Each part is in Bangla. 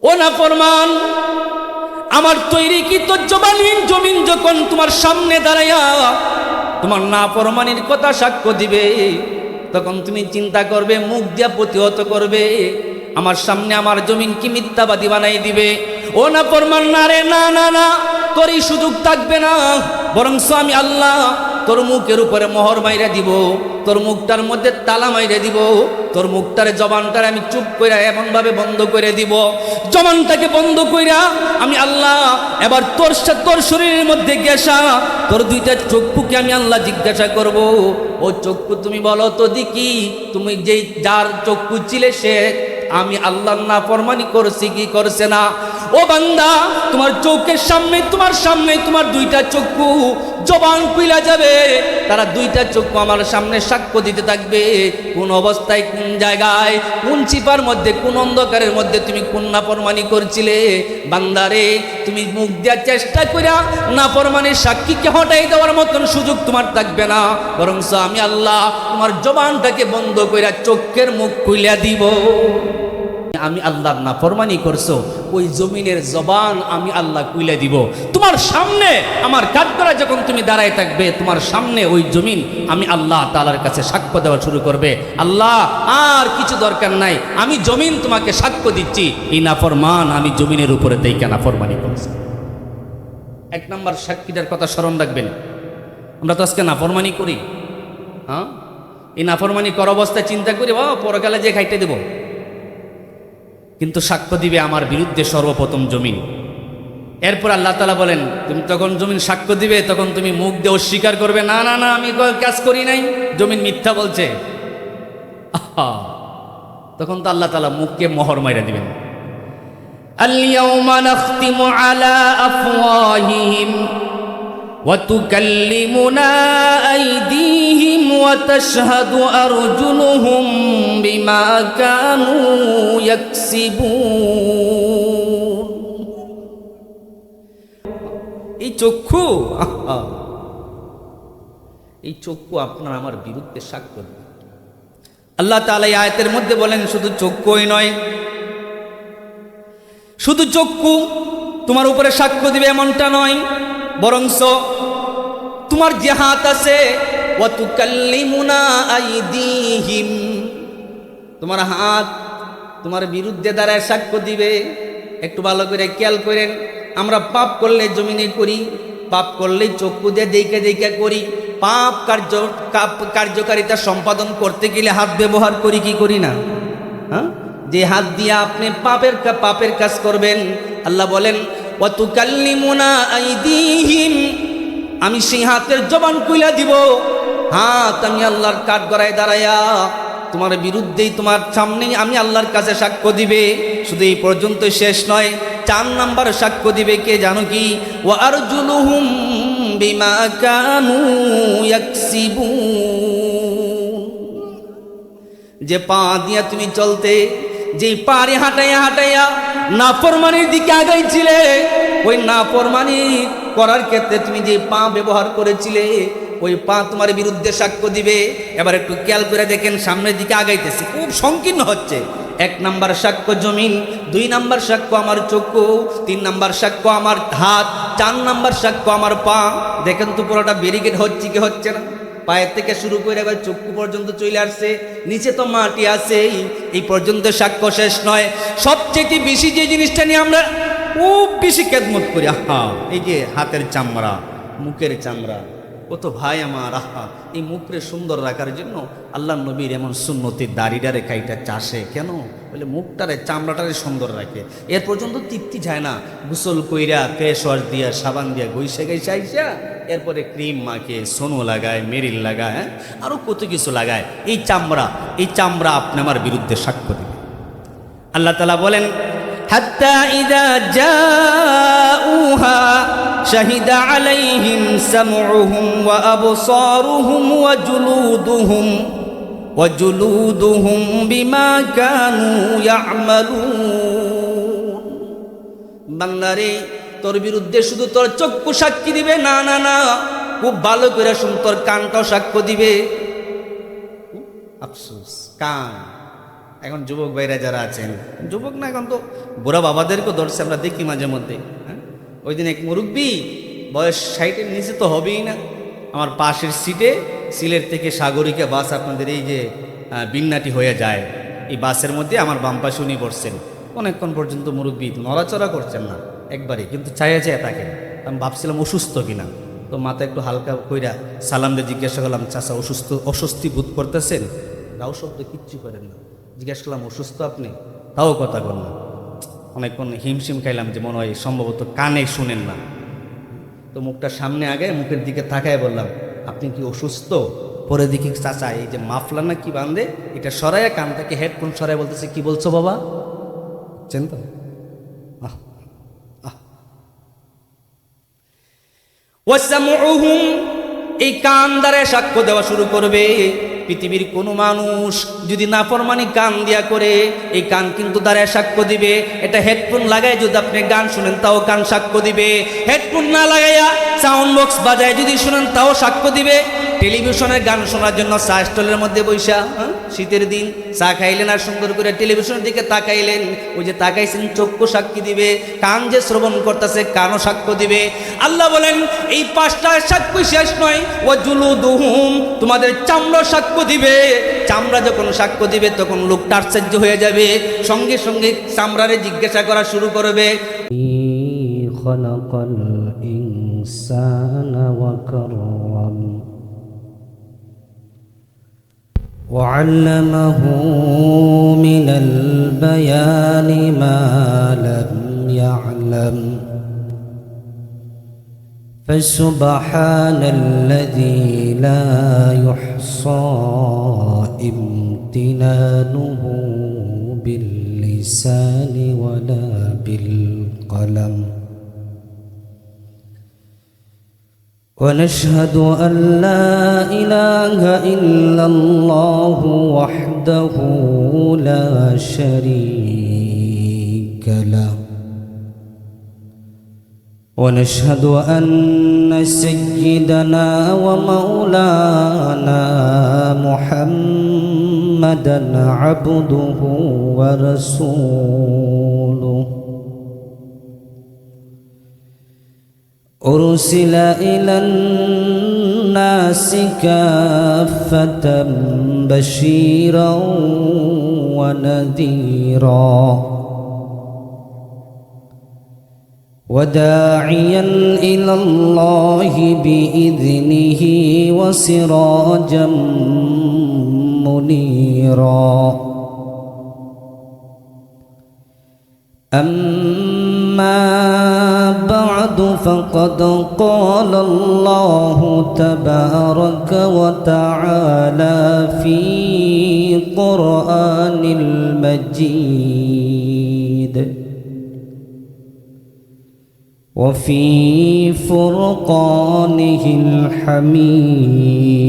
ও নাফরমান, আমার তৈরি কি তো জমিন যখন তোমার সামনে দাঁড়াইয়া তোমার নাফরমানির কথা সাক্ষ্য দিবে, তখন তুমি চিন্তা করবে, মুখ দিয়া প্রতিহত করবে, আমার সামনে আমার জমিন কি মিথ্যাবাদী বানাই দিবে। ও নাফরমান, না রে, না না না, তোর এই সুযোগ থাকবে না, বরং আমি আল্লাহ তোর মুখের উপরে মোহর মাইরা দিব, তোর মুখটার মধ্যে তালা মাইরা দিব, তোর মুখটার জবানটার আমি চুপ কইরা এমনভাবে বন্ধ করে দিব, জবানটাকে বন্ধ কইরা আমি আল্লাহ এবার তোর শরীরের মধ্যে গেসা তোর দুইটা চক্ষুকে আমি আল্লাহ জিজ্ঞাসা করব, ও চক্ষু তুমি বলো তো দেখি, তুমি যেই যার চক্ষু ছিলে সে আমি আল্লাহর নাফরমানি করছি কি করছে না? ও বান্দা, তোমার চোখের সামনে তোমার দুইটা চক্ষু জবান খুইলা যাবে, তারা দুইটা চক্ষু আমার সামনে সাক্ষ্য দিতে থাকবে, কোন অবস্থায়, কোন জায়গায়, কোন চিপার মধ্যে, কোন অন্ধকারের মধ্যে তুমি কোন নাফরমানি করছিলে। বান্দারে, তুমি মুখ দেওয়ার চেষ্টা করিয়া নাফরমানির সাক্ষীকে হটাই দেওয়ার মতন সুযোগ তোমার থাকবে না, বরং আমি আল্লাহ তোমার জবানটাকে বন্ধ কইরা চোখের মুখ খুইলা দিব। আমি আল্লাহর নাফরমানি করছো, ওই জমিনের জবান আমি আল্লাহ খুইলা দিব। তোমার সামনে আমার কাঠগড়া যখন তুমি দাঁড়ায় থাকবে, তোমার সামনে ওই জমিন আমি আল্লাহ তাআলার কাছে সাক্ষ্য দেওয়া শুরু করবে, আল্লাহ আর কিছু দরকার নাই, আমি জমিন তোমাকে সাক্ষ্য দিচ্ছি, এই নাফরমান আমি জমিনের উপরে দেইকা নাফরমানি করছি। এক নম্বর সাক্ষীটার কথা স্মরণ রাখবেন। আমরা তো আজকে নাফরমানি করি, হ্যাঁ, এই নাফরমানি কর অবস্থায় চিন্তা করি পরকালে যে খাইতে দেব, কিন্তু সাক্ষ্য দিবে আমার বিরুদ্ধে সর্বপ্রথম জমিন। এরপর আল্লাহ তাআলা বলেন, তুমি তখন জমিন সাক্ষ্য দিবে, তখন তুমি মুখ দিয়ে অস্বীকার করবে, না না না আমি কাজ করি নাই, জমিন মিথ্যা বলছে। তখন তো আল্লাহ তাআলা মুখকে মোহর মাইরা দিবেন। আল-ইয়াওমা নাখতিমু আলা আফওয়াহিহিম ওয়া তুকাল্লিমুনা আইদিহিম ওয়া তাশহাদু আরজুলুহুম বিমা কানু ইয়াকসিবুন। এই চক্ষু, এই চক্ষু আপনার আমার বিরুদ্ধে সাক্ষ্য দেবে। আল্লাহ তাআলা এই আয়াতের মধ্যে বলেন, শুধু চক্ষুই নয়, শুধু চক্ষু তোমার উপরে সাক্ষ্য দিবে এমনটা নয়, বরংস তোমার যে হাত আছে, ওয়া তুকাল্লিমুনা আইদিহিম, তোমার হাত তোমার বিরুদ্ধে দাঁড়ায় সাক্ষ্য দিবে। একটু ভালো করে খেয়াল করেন, আমরা পাপ করলে জমিনে করি, পাপ করলেই চক্ষু দিয়ে দেখে দেখে করি, পাপ কার্যকারিতা সম্পাদন করতে গেলে হাত ব্যবহার করি কি করি না? হ্যাঁ, যে হাত দিয়ে আপনি পাপের কাজ করবেন, আল্লাহ বলেন ওয়া তুকাল্লিমুনা আইদিহিম, আমি সেই হাতের জবান খুইলা দিব, হাত আমি আল্লাহর কাঠগড়ায় দাঁড়ায়া তোমার বিরুদ্ধেই তোমার সামনেই আমি আল্লাহর কাছে সাক্ষ্য দিবে। শুধু এই পর্যন্ত শেষ নয়, 4 নাম্বার সাক্ষ্য দিবে কে জানো কি? ওয়া আরজুলুহুম বিমা কানু ইয়াকসিবুন, যে পা দিয়া তুমি চলতে, যে পারে হাঁটাইয়া হাঁটাইয়া নাফরমানির দিকে আগাইছিলে, ওই নাফরমানি করার ক্ষেত্রে তুমি যে পা ব্যবহার করেছিলে, ওই পা তোমার বিরুদ্ধে সাক্ষ্য দিবে। এবার একটু খেয়াল করে দেখেন, সামনের দিকে আগাইতেছে, খুব সংকীর্ণ হচ্ছে। 1 নাম্বার সাক্ষ্য জমিন, 2 নাম্বার সাক্ষ্য আমার চক্ষু, 3 নাম্বার সাক্ষ্য আমার হাত, 4 নাম্বার সাক্ষ্য আমার পা। দেখেন তো পুরোটা ব্যারিকেড হচ্ছে কি হচ্ছে না? পায়ের থেকে শুরু করে এবার চক্ষু পর্যন্ত চলে আসছে, নিচে তো মাটি আছে, এই পর্যন্ত সাক্ষ্য শেষ নয়। সবচেয়ে বেশি যে জিনিসটা নিয়ে আমরা খুব বেশি খেদমত করি, এই যে হাতের চামড়া, মুখের চামড়া। ও তো ভাই আমার, এই মুখরে সুন্দর রাখার জন্য আল্লাহ নবীর এমন সুন্নতির দাড়িটা রেখা এটা চাষে কেন? বলে মুখটারে চামড়াটারে সুন্দর রাখে। এর পর্যন্ত তৃপ্তি যায় না, গোসল কইরা ফেস ওয়াশ দিয়া সাবান দিয়া গৈসে আইসা এরপরে ক্রিম মাখে, সোনো লাগায়, মেরিল লাগায়, আরও কত কিছু লাগায়। এই চামড়া আপনি আমার বিরুদ্ধে সাক্ষ্য দেবে। আল্লাহ তাআলা বলেন, হাত্তা ইযা জাউহা শাহিদা আলাইহিম সামউহুম ওয়া আবসারুহুম ওয়া জুলুদুহুম বিমা কানু ইয়ামালুন। বান্দারে, তোর বিরুদ্ধে শুধু তোর চক্ষু সাক্ষী দিবে না, না না, খুব ভালো করে শুন, তোর কানটাও সাক্ষ্য দিবে। আফসোস, কান এখন যুবক ভাইরা যারা আছেন, যুবক না, এখন তো বুড়া বাবাদেরকেও ধরছে, আমরা দেখি মাঝে মধ্যে। হ্যাঁ, ওই দিন এক মুরব্বী, বয়স 60-এর নিচে তো হবেই না, আমার পাশের সিটে সিলেট থেকে সাগরিকা বাস আপনাদের এই যে বিন্নাটি হয়ে যায়, এই বাসের মধ্যে আমার বাম পাশে উনি বসছেন। অনেকক্ষণ পর্যন্ত মুরব্বী নড়াচড়া করছেন না একবারে, কিন্তু চাইয়া চাইয়া থাকেন। আমি ভাবছিলাম অসুস্থ কিনা, তো মাথা একটু হালকা কইরা সালাম দিয়ে জিজ্ঞাসা করলাম, চাচা অস্বস্তি বোধ করতেছেন? রাও শব্দ কিচ্ছু করেন না। জিজ্ঞাসা করলাম, অসুস্থ আপনি? তাও কথা বল না। অনেকক্ষণ হিমশিম খাইলাম যে মনে হয় সম্ভবত কানে শুনেন না। তো মুখটা সামনে আগে মুখের দিকে তাকায় বললাম, আপনি কি অসুস্থ? পরে দেখি চাচা এই যে মাফলার না কি বান্ধে, এটা সরাইয়া কান থেকে হেডফোন সরাই বলতেছে, কি বলছো বাবা? চিন্তা এই কান দ্বারা সাক্ষ্য দেওয়া শুরু করবে। পৃথিবীর কোনো মানুষ যদি নাফরমানি কান দিয়া করে, এই কান কিন্তু দ্বারায় সাক্ষ্য দিবে। এটা হেডফোন লাগাই যদি আপনি গান শুনেন, তাও কান সাক্ষ্য দিবে। হেডফোন না লাগাইয়া সাউন্ড বক্স বাজায় যদি শুনেন, তাও সাক্ষ্য দিবে। টেলিভিশনের গান শোনার জন্য চা স্টলের মধ্যে বৈশা, শীতের দিন চা খাইলেন আর সুন্দর করে টেলিভিশনের দিকে তাকাইলেন, ওই যে তাকাইছেন চক্ষু সাক্ষী দিবে, কান যে শ্রবণ করতেছে কানও সাক্ষ্য দিবে। আল্লাহ বলেন এই 5টা সাক্ষ্য শেষ নয়, ও জুলুদুহুম, তোমাদের চামড়া সাক্ষ্য দিবে। চামড়া যখন সাক্ষ্য দিবে তখন লোকটা আশ্চর্য হয়ে যাবে, সঙ্গে সঙ্গে চামড়ারে জিজ্ঞাসা করা শুরু করবে। খলাকাল ইনসানা ওয়া কাররাম وعلمه من البيان ما لم يعلم فسبحان الذي لا يحصى امتنانه باللسان ولا بالقلم ونشهد أن لا إله إلا الله وحده لا شريك له ونشهد أن سيدنا ومولانا محمدا عبده ورسوله أرسل إلى الناس كافة بشيرا ونذيرا وداعيا إلى الله بإذنه وسراجا منيرا أما بعد فقد قال الله تبارك وتعالى في قرآن المجيد وفي فرقانه الحميد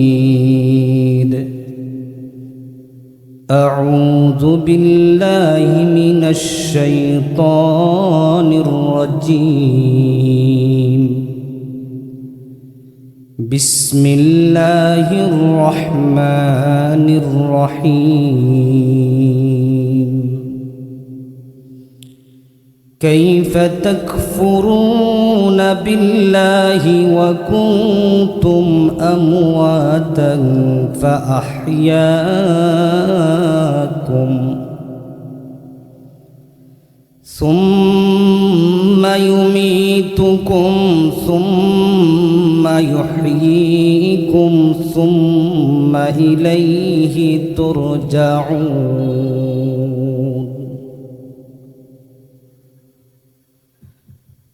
أعوذ بالله من الشيطان الرجيم بسم الله الرحمن الرحيم كيف تكفرون بالله وكنتم أمواتا فأحياكم ثم يميتكم ثم يحييكم ثم إليه ترجعون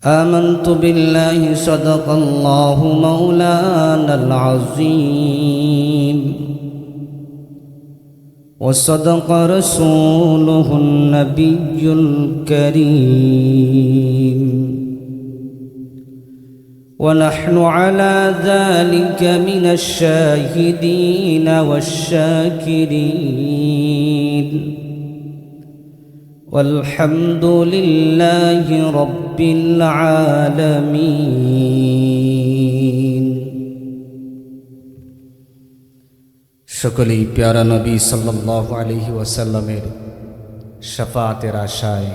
آمنت بالله صدق الله مولانا العظيم وصدق رسوله النبي الكريم ونحن على ذلك من الشاهدين والشاكرين والحمد لله رب العالمين সকলেই প্যারা নবী সাল্লাল্লাহু আলাইহি ওয়াসাল্লামের শাফাতের আশায়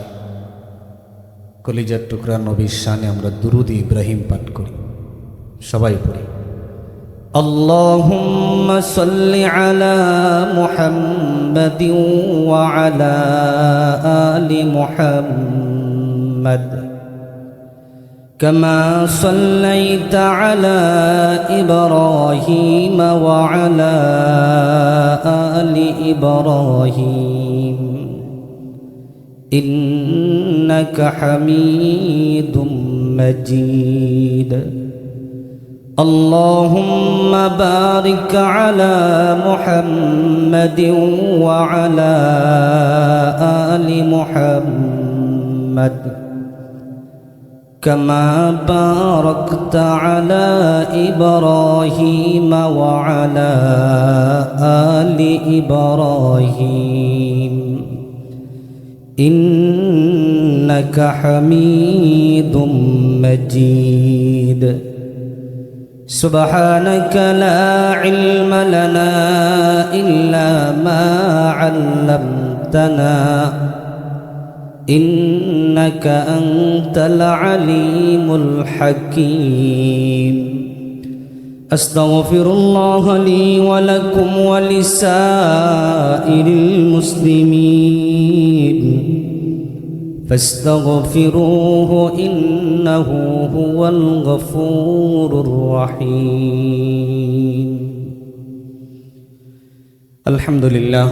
কলিজার টুকরা নবীর শানে আমরা দুরুদ ইব্রাহিম পাঠ করি। সবাই পড়ি। اللهم صل على محمد وعلى آل محمد كما صليت على إبراهيم وعلى آل إبراهيم إنك حميد مجيد اللهم بارك على محمد وعلى آل محمد كما باركت على إبراهيم وعلى آل إبراهيم إنك حميد مجيد سبحانك لا علم لنا إلا ما علمتنا إنك أنت العليم الحكيم أستغفر الله لي ولكم ولسائر المسلمين فاستغفروه إنه هو الغفور الرحيم الحمد لله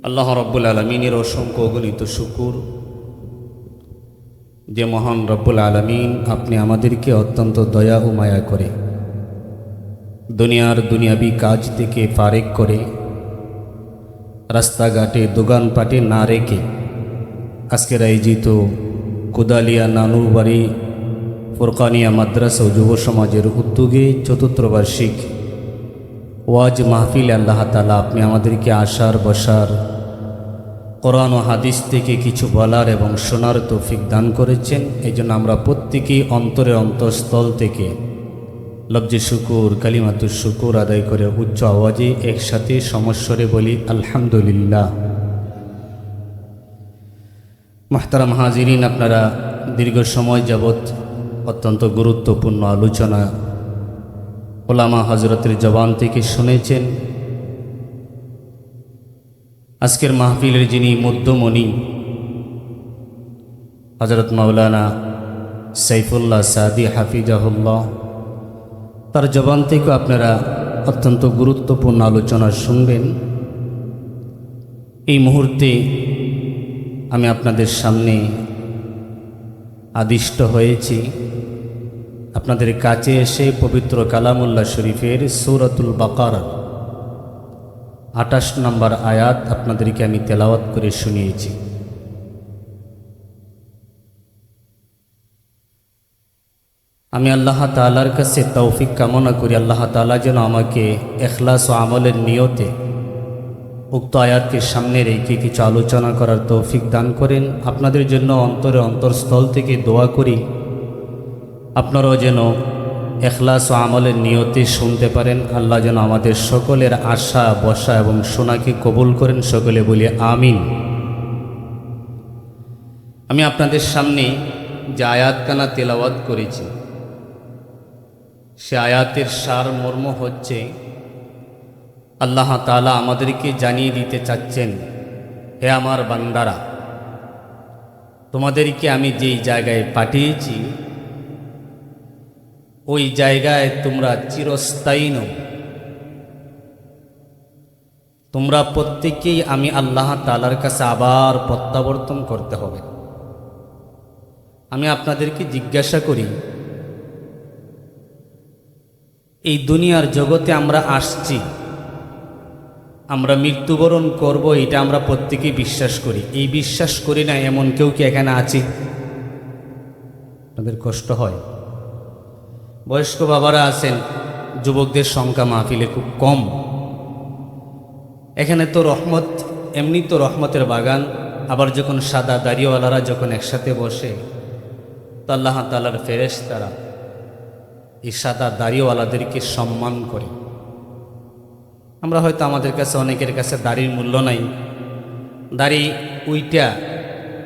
আল্লাহ রব্বুল আলমিনের অসংখ্য অগণিত শুকুর যে মহান রব্বুল আলমিন আপনি আমাদেরকে অত্যন্ত দয়া ও মায়া করে দুনিয়াবি কাজ থেকে ফারেক করে রাস্তাঘাটে দোকানপাটে না রেখে আজকের আয়োজিত কোদালিয়া নানুরবাড়ি ফুরকানিয়া মাদ্রাসা ও যুব সমাজের উদ্যোগে চতুর্থ বার্ষিক ওয়াজ মাহফিল আল্লাহ তাআলা আপনি আমাদেরকে আসার বসার কোরআন ও হাদিস থেকে কিছু বলার এবং শোনার তৌফিক দান করেছেন। এই জন্য আমরা প্রত্যেকেই অন্তঃস্থল থেকে লফজে শুকুর কালিমাতুশ শুকুর আদায় করে উচ্চ আওয়াজে একসাথে সমস্বরে বলি আলহামদুলিল্লাহ। মুহতারাম হাজিরিন, আপনারা দীর্ঘ সময় যাবৎ অত্যন্ত গুরুত্বপূর্ণ আলোচনা ওলামা হজরতের জবান থেকে শুনেছেন। আজকের মাহফিলের যিনি মধ্যমণি হজরত মাওলানা সাইফুল্লাহ সাদি হাফিজাহুল্লাহ, তার জবান থেকে আপনারা অত্যন্ত গুরুত্বপূর্ণ আলোচনা শুনবেন। এই মুহূর্তে আমি আপনাদের সামনে আদিষ্ট হয়েছি আপনাদের কাছে এসে পবিত্র কালামুল্লাহ শরীফের সূরাতুল বাকারা 28 নম্বর আয়াত আপনাদেরকে আমি তেলাওয়াত করে শুনিয়েছি। আমি আল্লাহ তাআলার কাছে তৌফিক কামনা করি আল্লাহ তাআলা যেন আমাকে ইখলাস ও আমলের নিয়তে উক্ত আয়াতকে সামনে রেখে কিছু আলোচনা করার তৌফিক দান করেন। আপনাদের জন্য অন্তরস্থল থেকে দোয়া করি আপনারাও যেন ইখলাস ও আমলের নিয়তে শুনতে পারেন। আল্লাহ যেন আমাদের সকলের আশা বসা এবং শোনাকে কবুল করেন। সকলে বলি আমিন। আমি আপনাদের সামনে যে আয়াতখানা তেলাওয়াত করেছি সে আয়াতের সার মর্ম হচ্ছে আল্লাহ তাআলা আমাদেরকে জানিয়ে দিতে চাচ্ছেন, হে আমার বান্দারা, তোমাদেরকে আমি যেই জায়গায় পাঠিয়েছি ওই জায়গায় তোমরা চিরস্থায়ী নও। তোমরা প্রত্যেকেই আমি আল্লাহ তাআলার কাছে আবার প্রত্যাবর্তন করতে হবে। আমি আপনাদেরকে জিজ্ঞাসা করি, এই দুনিয়ার জগতে আমরা আসছি, আমরা মৃত্যুবরণ করব, এটা আমরা প্রত্যেকেই বিশ্বাস করি। এই বিশ্বাস করি না এমন কেউ কি এখানে আছে? আপনাদের কষ্ট হয়? বয়স্ক বাবারা আছেন, যুবকদের সংখ্যা মাহফিলে খুব কম। এখানে তো রহমত, এমনি তো রহমতের বাগান, আবার যখন সাদা দাড়িওয়ালারা যখন একসাথে বসে তো আল্লাহ তাআলার আমরা হয়তো আমাদের কাছে অনেকের কাছে দাড়ির মূল্য নাই, দাড়ি উইটা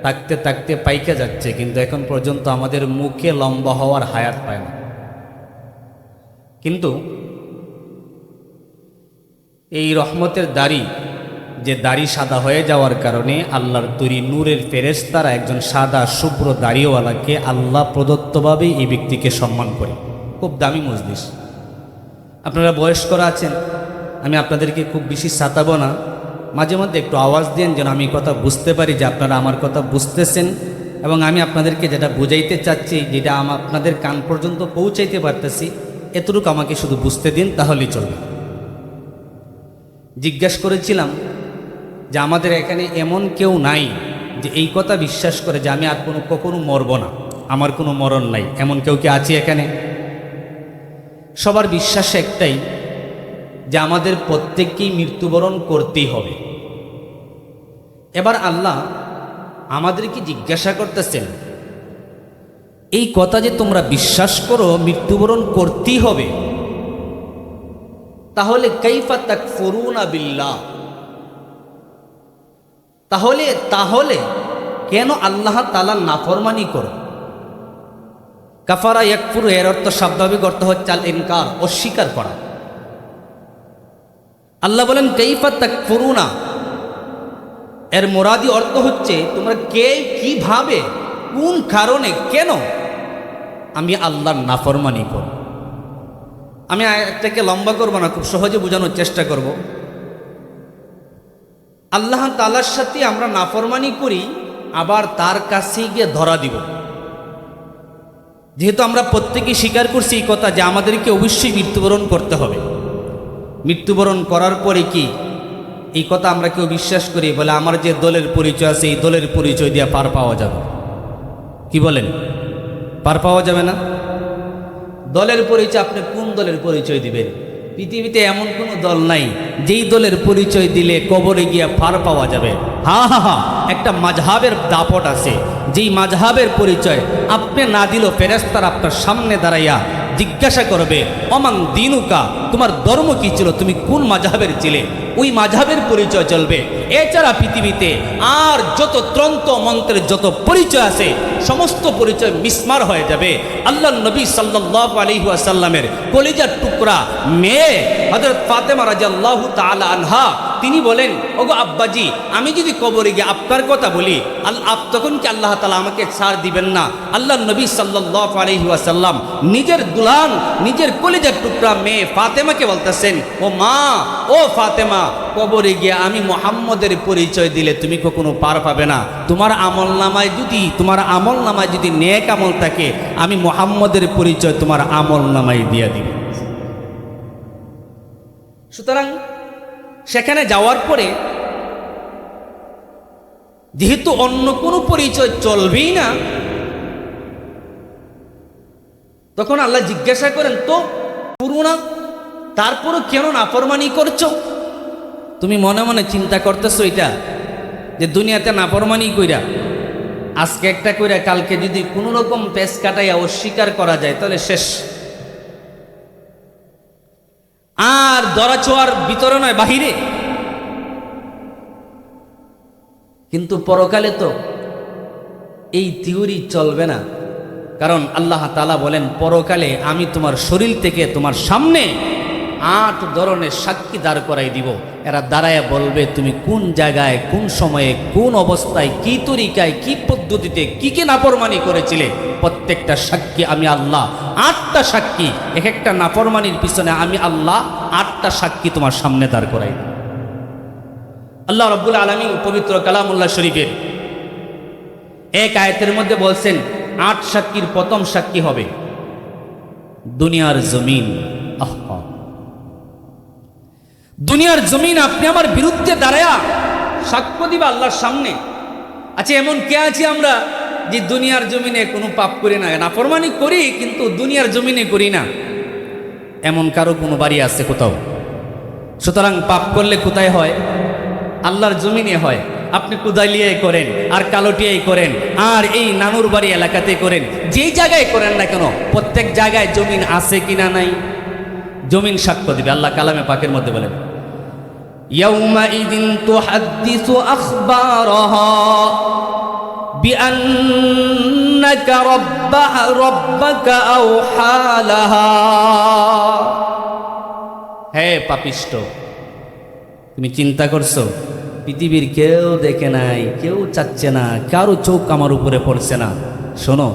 থাকতে থাকতে পাইকে যাচ্ছে, কিন্তু এখন পর্যন্ত আমাদের মুখে লম্বা হওয়ার হায়াত পায় না। কিন্তু এই রহমতের দাড়ি, যে দাড়ি সাদা হয়ে যাওয়ার কারণে আল্লাহর তৈরি নূরের ফেরেশতারা একজন সাদা শুভ্র দাড়িওয়ালাকে আল্লাহ প্রদত্তভাবে এই ব্যক্তিকে সম্মান করে। খুব দামি মজলিস। আপনারা বয়স্করা আছেন, আমি আপনাদেরকে খুব বেশি সাতাবো না, মাঝে মধ্যে একটু আওয়াজ দেন যেন আমি কথা বুঝতে পারি যে আপনারা আমার কথা বুঝতেছেন, এবং আমি আপনাদেরকে যেটা বুঝাইতে চাচ্ছি, যেটা আপনাদের কান পর্যন্ত পৌঁছাইতে পারতেছি, এতটুকু আমাকে শুধু বুঝতে দিন, তাহলেই চলবে। জিজ্ঞাসা করেছিলাম যে আমাদের এখানে এমন কেউ নাই যে এই কথা বিশ্বাস করে যে আমি আর কখনো মরব না, আমার কোনো মরণ নাই, এমন কেউ কি আছে এখানে? সবার বিশ্বাস একটাই যে আমাদের প্রত্যেককেই মৃত্যুবরণ করতেই হবে। এবার আল্লাহ আমাদেরকে জিজ্ঞাসা করতেছেন, এই কথা যে তোমরা বিশ্বাস করো মৃত্যুবরণ করতেই হবে, তাহলে কাইফা তাকফুরুনা বিল্লাহ, তাহলে কেন আল্লাহ তাআলার নাফরমানি করো? কাফারা ইয়াকফুরু এর অর্থ স্বাভাবিক অর্থ হচ্ছে আল ইনকার, অস্বীকার করা। আল্লাহ বলেন কাইফা তাকফুরুনা, এর মুরাদি অর্থ হচ্ছে তোমরা কে, কিভাবে, কোন কারণে, কেন আমি আল্লাহর নাফরমানি করব। আমি আয়াতটাকে লম্বা করব না, খুব সহজে বোঝানোর চেষ্টা করব। আল্লাহ তাআলার সাথে আমরা নাফরমানি করি, আবার তার কাছে গিয়ে ধরা দিব। যেহেতু আমরা প্রত্যেকেই স্বীকার করছি এই কথা যে আমাদেরকে অবশ্যই মৃত্যুবরণ করতে হবে, মৃত্যুবরণ করার পরে কি এই কথা আমরা কেউ বিশ্বাস করি বলে আমার যে দলের পরিচয় আছে এই দলের পরিচয় দিয়ে পার পাওয়া যাবে? কি বলেন? পার পাওয়া যাবে না। দলের পরিচয়, আপনি কোন দলের পরিচয় দিবেন? পৃথিবীতে এমন কোনো দল নাই যেই দলের পরিচয় দিলে কবরে গিয়ে পার পাওয়া যাবে। হা, একটা মাযহাবের দাপট আছে, যেই মাযহাবের পরিচয় আপনি না দিলেও ফেরেশতারা আপনার সামনে দাঁড়াইয়া জিজ্ঞাসা করবে অমান দিনুকা, তোমার ধর্ম কি ছিল, তুমি কোন মাযহাবের ছিলে, ওই মাযহাবের পরিচয় চলবে। এছাড়া পৃথিবীতে আর যত তন্ত্র মন্ত্রের যত পরিচয় আছে সমস্ত পরিচয় মিসমার হয়ে যাবে। আল্লাহ নবী সাল্লাল্লাহু আলাইহি ওয়াসাল্লামের কলিজার টুকরা মেয়ে হযরত ফাতেমা রাদিয়াল্লাহু তাআলা আনহা, তিনি বলেন, ওগো আব্বাজি, আমি যদি কবরে গিয়ে আপনার কথা বলি তখন কি আল্লাহ তাআলা আমাকে ছাড় দিবেন না? আল্লাহ নবী সাল্লাল্লাহু আলাইহি ওয়াসাল্লাম নিজের দুলান, নিজের কলিজার টুকরা মেয়ে ফাতেমাকে বলতেছেন, ও মা, ও ফাতেমা, কবরে গিয়ে আমি মুহাম্মদের পরিচয় দিলে তুমি কখনো পার পাবে না। তোমার আমলনামায় যদি নেক আমল থাকে, আমি মুহাম্মদের পরিচয় তোমার আমলনামায় দিয়ে দিব। সুতরাং সেখানে যাওয়ার পরে যেহেতু অন্য কোনো পরিচয় চলবেই না, তখন আল্লাহ জিজ্ঞাসা করেন, তো পুরোনা তারপরও কেন নাফরমানি করছো? তুমি মনে মনে চিন্তা করতেছো এটা যে দুনিয়াতে নাফরমানি কইরা আজকে একটা কইরা কালকে যদি কোনো রকম পেশ কাটাইয়া অস্বীকার করা যায় তাহলে শেষ, আর দরাছোয়ার ভিতরে নয় বাহিরে। কিন্তু পরকালে তো এই থিওরি চলবে না, কারণ আল্লাহ তাআলা বলেন পরকালে আমি তোমার শরীর থেকে তোমার সামনে 8 ধরনের সাক্ষী দাঁড় করাই দিব। এরা দাঁড়ায় বলবে তুমি কোন জায়গায়, কোন সময়ে, কোন অবস্থায়, কি তরিকায়, কি পদ্ধতিতে কি নাফরমানি করেছিলে। প্রত্যেকটা সাক্ষী আমি আল্লাহ, 8টা সাক্ষী, এক একটা নাফরমানির পিছনে আমি আল্লাহ 8টা সাক্ষী তোমার সামনে দাঁড় করাই দিব। আল্লাহ রাব্বুল আলামিন পবিত্র কালামুল্লাহ শরীফের এক আয়াতের মধ্যে বলছেন 8 সাক্ষীর প্রথম সাক্ষী হবে দুনিয়ার জমিন। দুনিয়ার জমিন আপনি আমার বিরুদ্ধে দাঁড়ায়া সাক্ষ্য দিবা আল্লাহর সামনে। আচ্ছা, এমন কে আছে আমরা যে দুনিয়ার জমিনে কোনো পাপ করি না, নাফরমানি করি কিন্তু দুনিয়ার জমিনে করি না? এমন কারো কোনো বাড়ি আছে কোথাও? সুতরাং পাপ করলে কোথায় হয়? আল্লাহর জমিনে হয়। আপনি কুদালিয়ায় করেন, আর কালোটিয়ায় করেন, আর এই নানুর বাড়ি এলাকাতে করেন, যেই জায়গায় করেন না কেন, প্রত্যেক জায়গায় জমিন আছে কিনা নাই, জমিন সাক্ষ্য দিবে। আল্লাহ কালামে পাকের মধ্যে বলেন ইয়াউমাইদিন তুহাদ্দিসু আখবারাহা বিআন্নাকা রাব্বাকা আওহা লাহা। হে পাপিষ্ঠ, তুমি চিন্তা করছো পৃথিবীর কেউ দেখে নাই, কেউ চাচ্ছে না, কারো চোখ আমার উপরে পড়ছে না। শোনো,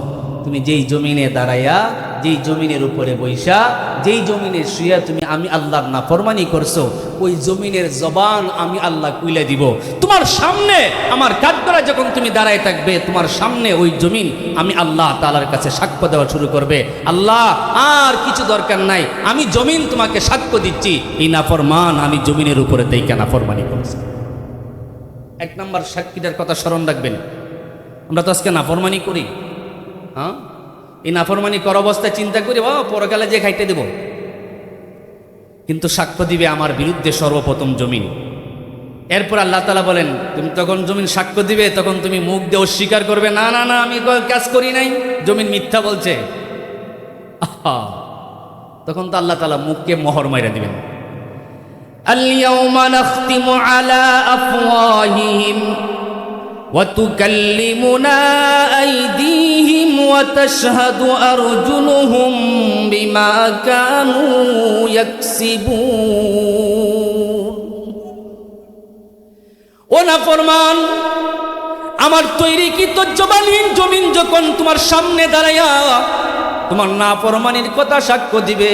তুমি যেই জমিনে দাঁড়াইয়া, যেই জমিনের উপরে বৈশা, যেই জমিনে শুয়া তুমি আমি আল্লাহর নাফরমানি করছো, ওই জমিনের জবান আমি আল্লাহ কুইলে দিব। তোমার সামনে আমার কাঠগড়া যখন তুমি দাঁড়ায় থাকবে, তোমার সামনে ওই জমিন আমি আল্লাহ তাআলার কাছে সাক্ষ্য দেওয়া শুরু করবে। আল্লাহ, আর কিছু দরকার নাই, আমি জমিন তোমাকে সাক্ষ্য দিচ্ছি, এই নাফরমান আমি জমিনের উপরে দেই কেন নাফরমানি করছি। এক নম্বর সাক্ষীটার কথা স্মরণ রাখবেন। আমরা তো আজকে নাফরমানি করি। হ্যাঁ, এই নাফরমানি কর অবস্থায় চিন্তা করি পরকালে যে খাইতে দেব, কিন্তু সাক্ষ্য দিবে আমার বিরুদ্ধে সর্বপ্রথম জমিন। এরপর আল্লাহ তাআলা বলেন, তুমি তখন জমিন সাক্ষ্য দিবে, তখন তুমি মুখ দিয়ে অস্বীকার করবে, না না না আমি কাজ করি নাই, জমিন মিথ্যা বলছে। আহা, তখন তো আল্লাহ তাআলা মুখকে মোহর মাইরা দিবেন। আল-ইয়াওমা নাখতিমু আলা আফওয়াহিহিম ওয়া তুকাল্লিমুনা আইদিহিম ওয়া তাশহাদু আরজুলুহুম বিমা কানু ইয়াকসিবুন। ও নাফরমান, আমার তৈরিকৃত জমিন যখন তোমার সামনে দাঁড়াইয়া তোমার নাফরমানির কথা সাক্ষ্য দিবে,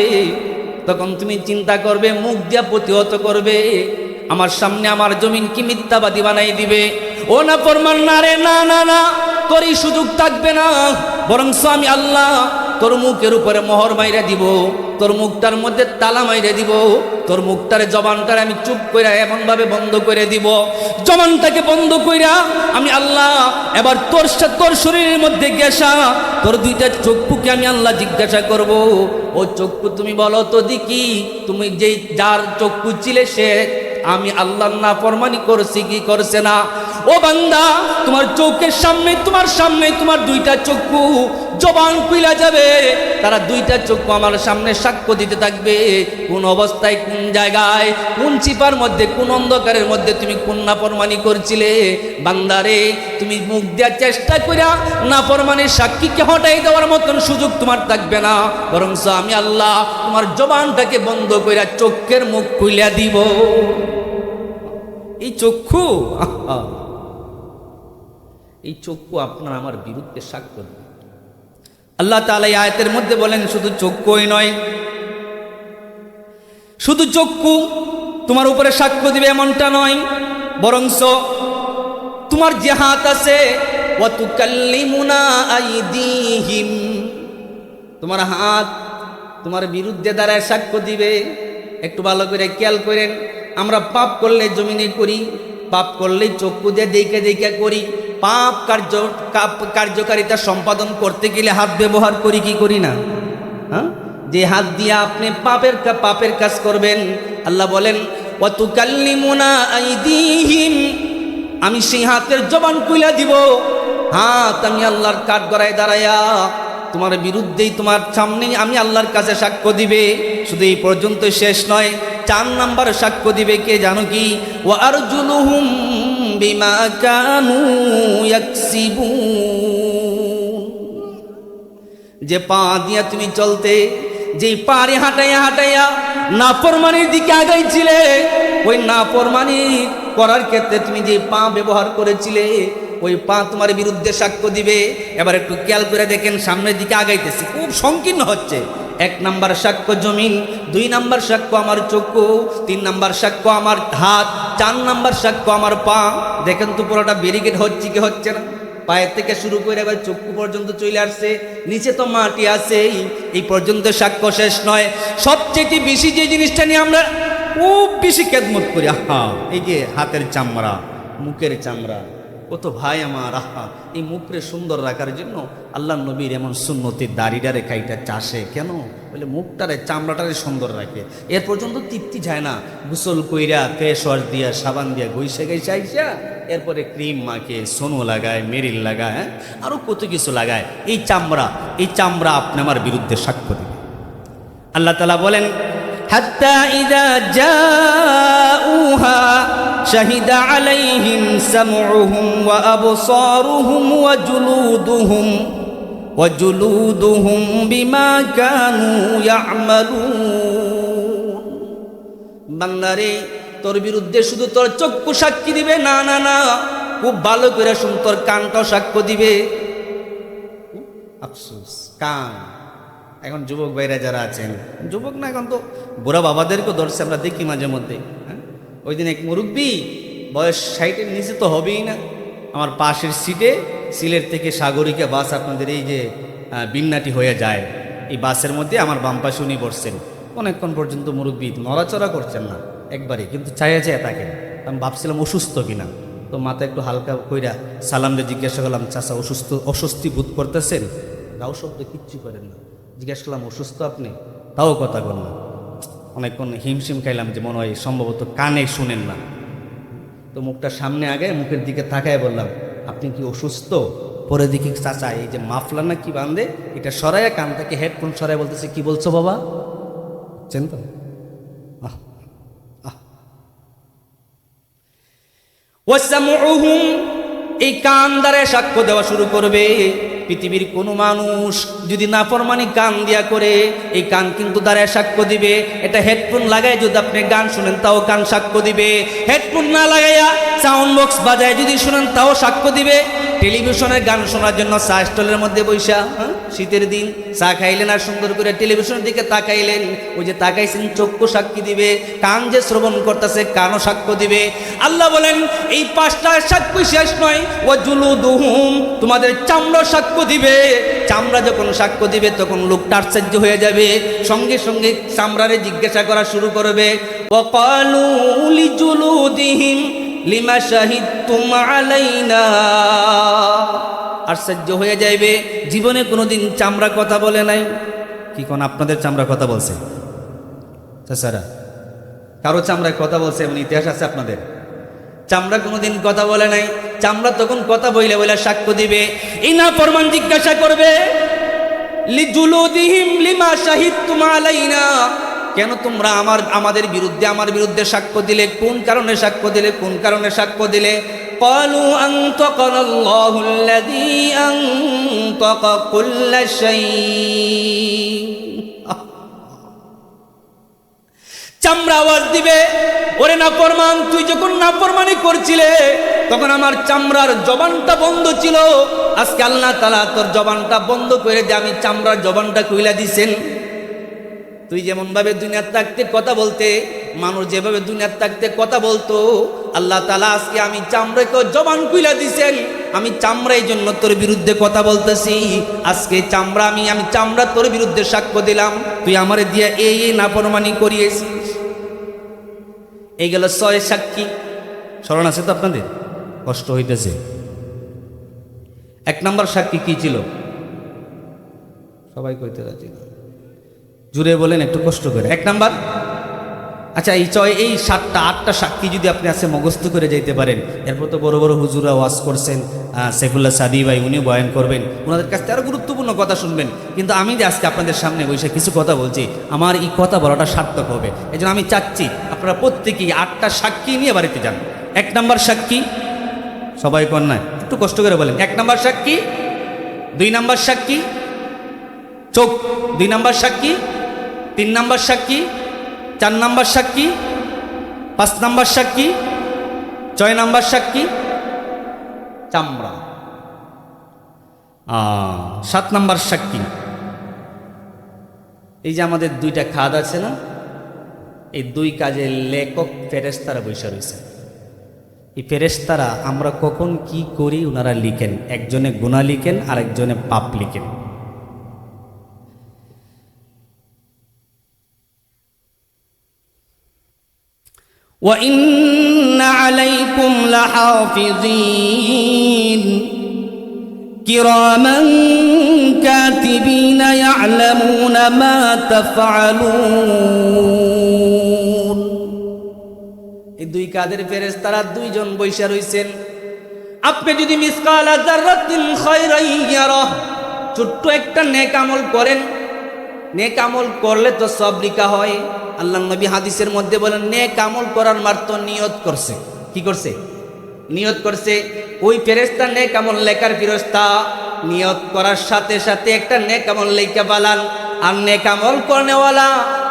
তখন তুমি চিন্তা করবে, মুখ দিয়া প্রতিহত করবে, আমার সামনে আমার জমিন কি মিথ্যাবাদী বানাই দিবে। ও নাফরমান, না রে, না না না, তোর এই সুযোগ থাকবে না, বরং আমি আল্লাহ তোর মুখের উপরে মোহর মাইরা দিব, তোর মুখটার মধ্যে তালা মাইরা দিব, তোর মুখটার জবানটার আমি চুপ কইরা এমন ভাবে বন্ধ করে দিব, জবানটাকে বন্ধ কইরা আমি আল্লাহ এবার তোর শরীরের মধ্যে গেসা তোর দুইটা চক্ষুকে আমি আল্লাহ জিজ্ঞাসা করব, ও চক্ষু তুমি বলো তো দেখি, তুমি যেই যার চক্ষু ছিলে সে আমি আল্লাহর নাফরমানি করছি কি করছে না। ও বান্দা, তোমার চোখের সামনে তোমার দুইটা চক্ষু জবান খুইলা যাবে, তারা দুইটা চক্ষু আমার সামনে সাক্ষ্য দিতে থাকবে, কোন অবস্থায়, কোন জায়গায়, কোন চিপার মধ্যে, কোন অন্ধকারের মধ্যে তুমি কোন নাফরমানি করছিলে। বান্দারে, তুমি মুখ দেওয়ার চেষ্টা কইরা নাফরমানির সাক্ষীকে হটাই দেওয়ার মতন সুযোগ তোমার থাকবে না, বরং আমি আল্লাহ তোমার জবানটাকে বন্ধ কইরা চোখের মুখ খুইলা দিব। এই চক্ষু, এই চক্ষু আপনার আমার বিরুদ্ধে সাক্ষ্য দেবে। আল্লাহ তাআলা এই আয়াতের মধ্যে বলেন, শুধু চক্ষুই নয়, শুধু চক্ষু তোমার উপরে সাক্ষ্য দিবে এমনটা নয়, বরং তোমার যে হাত আছে, ওয়া তুকাল্লিমুনা আইদিহিম, তোমার হাত তোমার বিরুদ্ধে দ্বারায় সাক্ষ্য দিবে। একটু ভালো করে খেয়াল করেন, আমরা পাপ করলে জমিনে করি, পাপ করলে চক্ষু দিয়ে দেখে দেখে করি, পাপ কার্যকারিতা সম্পাদন করতে গেলে হাত ব্যবহার করি কি করি না? হ্যাঁ, যে হাত দিয়ে আপনি পাপের কাজ করবেন, আল্লাহ বলেন ওয়া তুকাল্লিমুনা আইদিহিম, আমি সেই হাতের জবান খুইলা দিব। হাত আমি আল্লাহর কাঠগড়ায় দাঁড়াইয়া তোমার বিরুদ্ধেই তোমার সামনে আমি আল্লাহর কাছে সাক্ষ্য দিবে। শুধু এই পর্যন্ত শেষ নয়, 4 নাম্বার সাক্ষ্য দিবে কে জানো কি? ওয়া আরজুলুহুম বিমা কানু ইয়াকসিবুন, যে পা দিয়া তুমি চলতে, যেই পারে হাঁটাইয়া নাফরমানির দিকে আগাইছিলে, ওই নাফরমানি করার ক্ষেত্রে তুমি যে পা ব্যবহার করেছিলে, ওই পা তোমার বিরুদ্ধে সাক্ষ্য দিবে। এবার একটু খেয়াল করে দেখেন, সামনের দিকে আগাইতেছি, খুব সংকীর্ণ হচ্ছে। 1 নাম্বার সাক্ষ্য জমিন, 2 নাম্বার সাক্ষ্য আমার চক্ষু, 3 নাম্বার সাক্ষ্য আমার হাত, 4 নাম্বার সাক্ষ্য আমার পা। দেখেন তো পুরোটা ব্যারিকেড হচ্ছে কি হচ্ছে না? পায়ের থেকে শুরু করে এবার চক্ষু পর্যন্ত চলে আসছে, নিচে তো মাটি আছে, এই পর্যন্ত সাক্ষ্য শেষ নয়। সবচেয়ে বেশি যে জিনিসটা নিয়ে আমরা খুব বেশি খেদমত করি, এই যে হাতের চামড়া, মুখের চামড়া। ও তো ভাই আমার, এই মুখরে সুন্দর রাখার জন্য আল্লাহ নবীর এমন সুন্নতি দাড়িটারে কাইটা চাষে কেন? বলে মুখটারে চামড়াটারে সুন্দর রাখে। এর পর্যন্ত তৃপ্তি যায় না, গোসল কইরা ফেস ওয়াশ দিয়া সাবান দিয়া গইসা আইসা এরপরে ক্রিম মাখে, সোনো লাগায়, মেরিল লাগায়, আরো কত কিছু লাগায়। এই চামড়া আপনি আমার বিরুদ্ধে সাক্ষ্য দেবে। আল্লাহ তাআলা বলেন, হাত্তা ইযা জাউ فعلوها شهد عليهم سمعهم وأبصارهم وجلودهم بما كانوا يعملون বান্দারে তোর বিরুদ্ধে শুধু তোর চক্ষু সাক্ষী দিবে না না না, খুব ভালো করে শুন, তোর কানটাও সাক্ষ্য দিবে। আফসোস কান। এখন যুবক ভাইরা যারা আছেন, যুবক না এখন তো বুড়া বাবাদেরকেও ধরছে, আমরা দেখি মাঝে মধ্যে। ওই দিন এক মুরব্বী, বয়স 60-এর নিচে তো হবেই না, আমার পাশের সিটে, সিলেট থেকে সাগরিকা বাস আপনাদের এই যে বিন্নাটি হয়ে যায়, এই বাসের মধ্যে আমার বাম পাশে উনি বসছেন। অনেকক্ষণ পর্যন্ত মুরব্বী নড়াচড়া করছেন না একবারে, কিন্তু চাইয়া চাইয়া তাকে। আমি ভাবছিলাম অসুস্থ কিনা, তো মাথা একটু হালকা কইরা সালাম দিয়ে জিজ্ঞাসা করলাম, চাচা অস্বস্তি বোধ করতেছেন? তাও শব্দ কিচ্ছু করেন না। জিজ্ঞাসা করলাম, অসুস্থ আপনি? তাও কথা বল না। অনেকক্ষণ হিমশিম খাইলাম যে মনে হয় সম্ভবত কানে শুনেন না। তো মুখটা সামনে আগে মুখের দিকে তাকায় বললাম, আপনি কি অসুস্থ? পরে দেখি চাচা এই যে মাফলার না কি বান্ধে, এটা সরাইয়া কান থেকে হেডফোন সরাই বলতেছে, কি বলছো বাবা? বুঝছেন তো? ওয়াসামউহুম, এই কান দ্বারা সাক্ষ্য দেওয়া শুরু করবে। পৃথিবীর কোনো মানুষ যদি নাফরমানি কান দিয়া করে, এই কান কিন্তু দ্বারা সাক্ষ্য দিবে। এটা হেডফোন লাগায় যদি আপনি গান শুনেন, তাও কান সাক্ষ্য দিবে। হেডফোন না লাগাইয়া সাউন্ড বক্স বাজায় যদি শুনেন, তাও সাক্ষ্য দিবে। টেলিভিশনের গান শোনার জন্য চা স্টলের মধ্যে বৈশা, শীতের দিন চা খাইলেন আর সুন্দর করে টেলিভিশনের দিকে তাকাইলেন, ওই যে তাকাইছেন চক্ষু সাক্ষী দিবে, কান যে শ্রবণ করতেছে কানও সাক্ষ্য দিবে। আল্লাহ বলেন এই 5টা সাক্ষ্য শেষ নয়, ও জুলুদুহুম, তোমাদের চামড়া সাক্ষ্য দিবে। চামড়া যখন সাক্ষ্য দিবে তখন লোকটা আশ্চর্য হয়ে যাবে, সঙ্গে সঙ্গে চামড়ারে জিজ্ঞাসা করা শুরু করবে। ওয়াকালু লিজুলুদিহিম লিমা শাহিদতুম আলাইনা, আশ্চর্য হয়ে যাইবে, জীবনে কোনোদিন চামড়া কথা বলে নাই। কি কোন আপনাদের চামড়া কথা বলছে? চাচারা কারো চামড়ায় কথা বলছে এমন ইতিহাস আছে আপনাদের? চামড়া কোনোদিন কথা বলে নাই। চামড়া তখন কথা বইলে বইলে সাক্ষ্য দিবে। এই না ফরমান জিজ্ঞাসা করবে, লিজুলুদিহিম লিমা শাহিদতুম আলাইনা, কেন তোমরা আমার বিরুদ্ধে সাক্ষ্য দিলে? কোন কারণে সাক্ষ্য দিলে? কোন কারণে সাক্ষ্য দিলে? ক্বালু আনতাকানাল্লাহুল্লাযী আনতাকা কুল্লা শাই। চামড়া আওয়াজ দিবে, ওরে নাফরমান, তুই যখন নাফরমানি করছিলে তখন আমার চামড়ার জবানটা বন্ধ ছিল, আজকে আল্লাহ তাআলা তোর জবানটা বন্ধ করে দিয়ে আমি চামড়ার জবানটা খুইলা দিছেন। তুই যেমন ভাবে দুনিয়ার থাকতে কথা বলতে, মানুষ যেভাবে দুনিয়ার থাকতে কথা বলতো, আল্লাহ তাআলা আজকে আমি চামড়াকে জবান খুইলা দিছেন। আমি চামড়া এই জন্য তোর বিরুদ্ধে কথা বলতেছি। আজকে চামড়া আমি চামড়া তোর বিরুদ্ধে সাক্ষ্য দিলাম, তুই আমারে দিয়া এই নাফরমানি করিয়েছিস। এই গেল 6 সাক্ষী। স্মরণ আছে তো আপনাদের? কষ্ট হইতেছে। 1 নম্বর সাক্ষী কি ছিল? সবাই কইতে রাজি না, জুড়ে বলেন একটু কষ্ট করে। 1 নাম্বার, আচ্ছা এই 7টা 8টা সাক্ষী যদি আপনি আছে মুখস্থ করে যাইতে পারেন, এরপর তো বড় বড় হুজুরা ওয়াজ করছেন, সাইফুল্লাহ সাদি ভাই উনিও বয়ান করবেন, ওনাদের কাছ থেকে আরও গুরুত্বপূর্ণ কথা শুনবেন। কিন্তু আমি যে আজকে আপনাদের সামনে বসে কিছু কথা বলছি, আমার এই কথা বলাটা সার্থক হবে। এই জন্য আমি চাচ্ছি আপনারা প্রত্যেকেই 8টা সাক্ষী নিয়ে বাড়িতে যান। 1 নম্বর সাক্ষী, সবাই কন্যা একটু কষ্ট করে বলেন। 1 নম্বর সাক্ষী, 2 নম্বর সাক্ষী চোখ, 2 নম্বর সাক্ষী, 3 নম্বর সাক্ষী, 4 নম্বর সাক্ষী, 5 নম্বর সাক্ষী, 6 নম্বর সাক্ষী চামড়া, 7 নম্বর সাক্ষী এই যে আমাদের 2টা খাদ আছে না, এই 2 কাজের লেখক ফেরেশতারা বসে রয়েছে। এই ফেরেশতারা আমরা কখন কি করি ওনারা লিখেন, একজনে গুনাহ লিখেন আর একজনে পাপ লিখেন। وَإِنَّ عَلَيْكُمْ لَحَافِظِينَ كِرَامًا كَاتِبِينَ يَعْلَمُونَ مَا تَفْعَلُونَ। এই 2 কাদের ফেরেশতারা 2 জন বৈশা রইছেন। আপনি যদি মিসকালা যাররাতিন খায়রান ইয়ারা, ছোট্ট একটা নেক আমল করেন, নেক আমল করলে তো সব লেখা হয়, আল্লাহ নবী হাদিসের মধ্যে বলেন নেক আমল করার মাত্র নিয়ত করছে। কি করছে? নিয়ত করছে। ওই ফেরেশতা নেক আমল লেখার ফেরেশতা নিয়ত করার সাথে সাথে একটা নেক আমল লেখা বালান। আর নেক আমল করেওয়ালা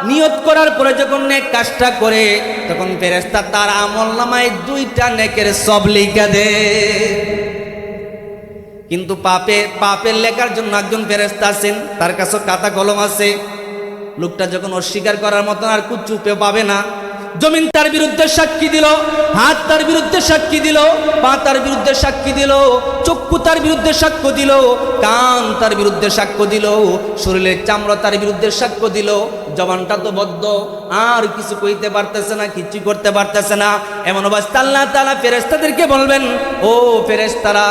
নিয়ত করার পরে যখন নেক কাজটা করে তখন ফেরেশতা তার আমল নামায় 2টা নেকের সব লিখা দেয়। কিন্তু পাপের লেখার জন্য একজন ফেরেশতা আছেন, তার কাছে খাতা কলম আছে। লোকটা যখন অস্বীকার করার মতন আর কুচ্ছু পাবে না, জমিন তার বিরুদ্ধে সাক্ষী দিল, হাত তার বিরুদ্ধে সাক্ষী দিল, পা তার বিরুদ্ধে সাক্ষী দিল, চক্ষু তার বিরুদ্ধে সাক্ষ্য দিল, কান তার বিরুদ্ধে সাক্ষ্য দিল, শরীরের চামড়া তার বিরুদ্ধে সাক্ষ্য দিল, জবানটা তো বদ্ধ, আর কিছু কইতে পারতেছে না, কিছু করতে পারতেছে না। এমন অবস্থা আল্লাহ তাআলা ফেরেশতাদেরকে বলবেন, ও ফেরেশতারা,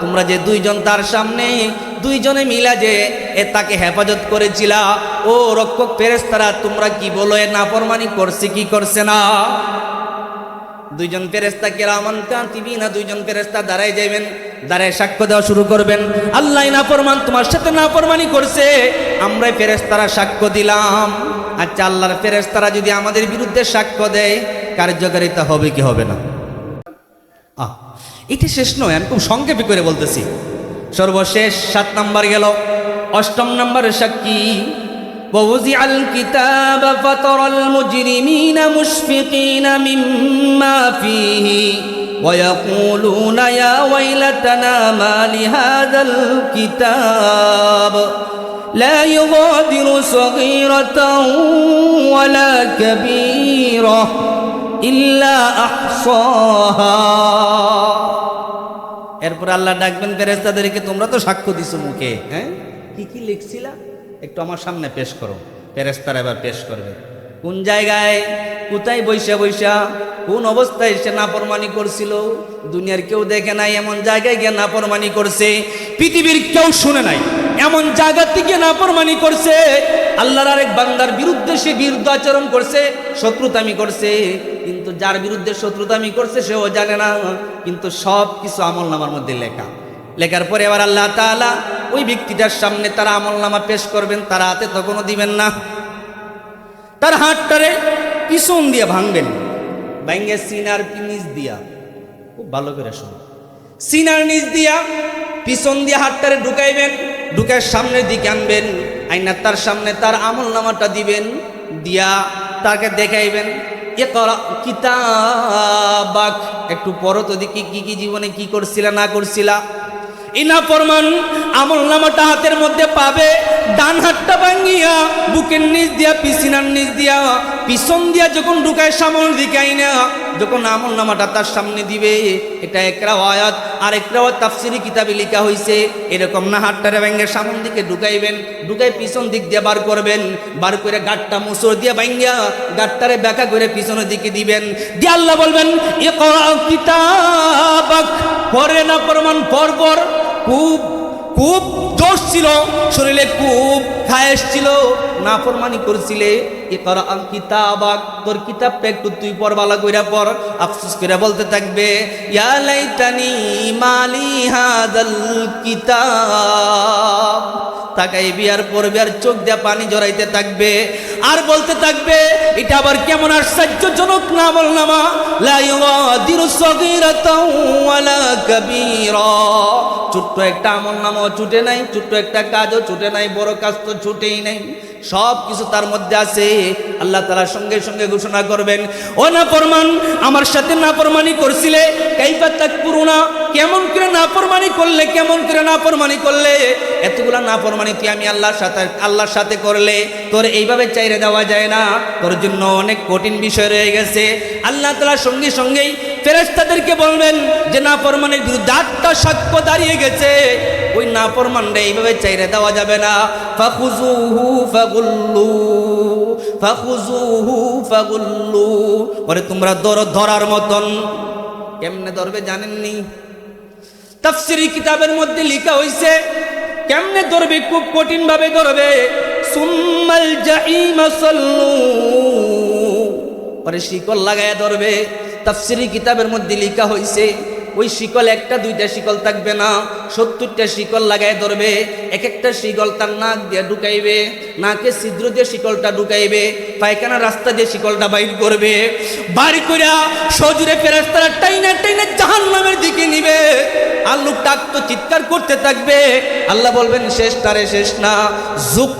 তোমরা যে 2জন তার সামনে 2জনে মিলা যে তাকে হেফাজত করেছিলা, ও রক্ষক ফেরেশতারা, তোমরা কি বলো এ নাফরমানি করছে কি করছে না? 2জন ফেরেশতা কিরামান কাতিবিনা, 2জন ফেরেশতা দাঁড়ায় যাবেন, দাঁড়ায় সাক্ষ্য দেওয়া শুরু করবেন। আল্লাহ নাফরমান তোমার সাথে নাফরমানি করছে, আমরাই ফেরেশতারা সাক্ষ্য দিলাম। আচ্ছা, আল্লাহর ফেরেশতারা যদি আমাদের বিরুদ্ধে সাক্ষ্য দেয়, কার্যকারিতা হবে কি হবে না? এটা শেষ নয়, আমি খুব সংক্ষেপে করে বলতেছি। সর্বশেষ 7 নাম্বার গেল। 8ম নম্বরের সাক্ষী, ووضع الكتاب فترى المجرمين مشفقين مما فيه ويقولون يا ويلتنا ما لهذا الكتاب لا يغادر صغيرة ولا كبيرة إلا أحصاها। এরপর আল্লাহ ডাকবেন ফেরেশতাদেরকে, তোমরা তো সাক্ষ্য দিছো মুখে, হ্যাঁ কি কি লিখছিলা একটু আমার সামনে পেশ করো। ফেরেশতারা এবার পেশ করবে। কোন জায়গায়, কোথায় বৈশা বৈশা, কোন অবস্থায় সে নাফরমানি করছিল, দুনিয়ার কেউ দেখে নাই এমন জায়গায় গিয়ে নাফরমানি করছে, পৃথিবীর কেউ শুনে নাই এমন জায়গা থেকে নাফরমানি করছে, আল্লাহর আরেক বান্দার বিরুদ্ধে সে বিরুদ্ধ আচরণ করছে, শত্রুতামি করছে, কিন্তু যার বিরুদ্ধে শত্রুতামি করছে সেও জানে না, কিন্তু সব কিছু আমলনামার মধ্যে লেখা। লেখার পরে এবার আল্লাহ তাআলা ওই ব্যক্তিটার সামনে তার আমলনামা পেশ করবেন, তার হাতে তখনও দিবেন না, তার হাতটারে পিছন দিয়ে ভাঙবেন, ভাঙে সিনার নিচ দিয়া, খুব ভালো করে শুনুন, সিনার নিচ দিয়া পিছন দিয়ে হাতটারে ঢুকাইবেন, ঢুকায় সামনের দিকে আনবেন, আইনা তার সামনে তার আমলনামাটা দিবেন, দিয়া তাকে দেখাইবেন, ইকরা কিতাবাক, একটু পড়ো তো দেখি কি কি জীবনে কি করছিলা না করছিলা। ইনা ফরমান আমলনামাটা হাতের মধ্যে পাবে, ডান হাতটা ভাঙিয়া বুকের নিচ দিয়া পিছনার নিচ দিয়া পিছন দিয়া যখন ঢুকায় সামল দিকাই না, যখন আমলনামাটা তার সামনে দিবে, এটা একটা আয়াত আর একটা তাফসিরি কিতাবে লেখা হয়েছে, এরকম না হাতটারে ভাঙে সামন দিকে ঢুকাইবেন, ঢুকাই পিছন দিক দিয়ে বার করবেন, বার করে গাঁটটা মুসর দিয়ে ভাঙিয়া গাঁটটারে ব্যাকা করে পিছনের দিকে দিবেন, দিয়ে আল্লাহ বলবেন ইকরা কিতাবাক, পরে না প্রমাণ পরপর খুব খুব জোশ ছিল, শরীরে খুব খায়েশ ছিল, নাফরমানি করছিলে, ইকরা কিতাবাক, তোর কিতাবটা একটু তুই পড়, ভালো কইরা পড়। আফসোস করে বলতে থাকবে ইয়া লাইতানি মালি হাদাল কিতাব, তাকাই বিয়ার পড়বে আর চোখ দিয়ে পানি জড়াইতে থাকবে, আর বলতে থাকবে এটা আবার কেমন আশ্চর্যজনক আমলনামা, লা ইউগাদিরু সগীরাতাও ওয়ালা কাবীরা, ছোট্ট একটা আমলনামাও ছুটে নাই, ছোট্ট একটা কাজও ছুটে নাই, বড় কাজ তো ছুটেই নাই, সব কিছু তার মধ্যে আছে। আল্লাহ তাআলা সঙ্গে সঙ্গে ঘোষণা করবেন, ও নাফরমান, আমার সাথে নাফরমানি করছিলে, কাইফা তাকফুরুনা, কেমন করে নাফরমানি করলে, কেমন করে নাফরমানি করলে, এতগুলা নাফরমানি তুই আমি আল্লাহর সাথে করলে, তোর এইভাবে চাইরে দেওয়া যায় না, তোর জন্য অনেক কঠিন বিষয় রয়ে গেছে। আল্লাহ তাআলা সঙ্গে সঙ্গেই ফেরেশতাদেরকে বলবেন যে নাফরমানের বিরুদ্ধে 8টা সাক্ষ্য দাঁড়িয়ে গেছে, ওই নাফরমানরা এইভাবে চাইরে দেওয়া যাবে না। ফাখুযুহু ফাগুল্লু, ফাখুযুহু ফাগুল্লু, ওরে তোমরা ধরার মতন। কেমনে ধরবে জানেননি? তাফসীরি কিতাবের মধ্যে লেখা হয়েছে কেমনে ধরবে, খুব কঠিন ভাবে ধরবে। সুম্মাল জাহিমা সাল্লু, পরে শিকল লাগায় ধরবে। তাফসীরি কিতাবের মধ্যে লেখা হয়েছে ওই শিকল একটা দুইটা শিকল থাকবে না, 70টা শিকল লাগায় ধরবে। এক একটা শিকল তার নাক দিয়ে ঢুকাইবে, নাকে ছিদ্র দিয়ে শিকলটা ঢুকাইবে, পায়খানা রাস্তা দিয়ে শিকলটা বাইর করবে। বাইর কইরা সজুরে ফেরেশতারা টাইনা টাইনা জাহান্নামের দিকে নিবে। আর লোকটা তো চিৎকার করতে থাকবে। আল্লাহ বলবেন শেষ তারে শেষ না, যুগ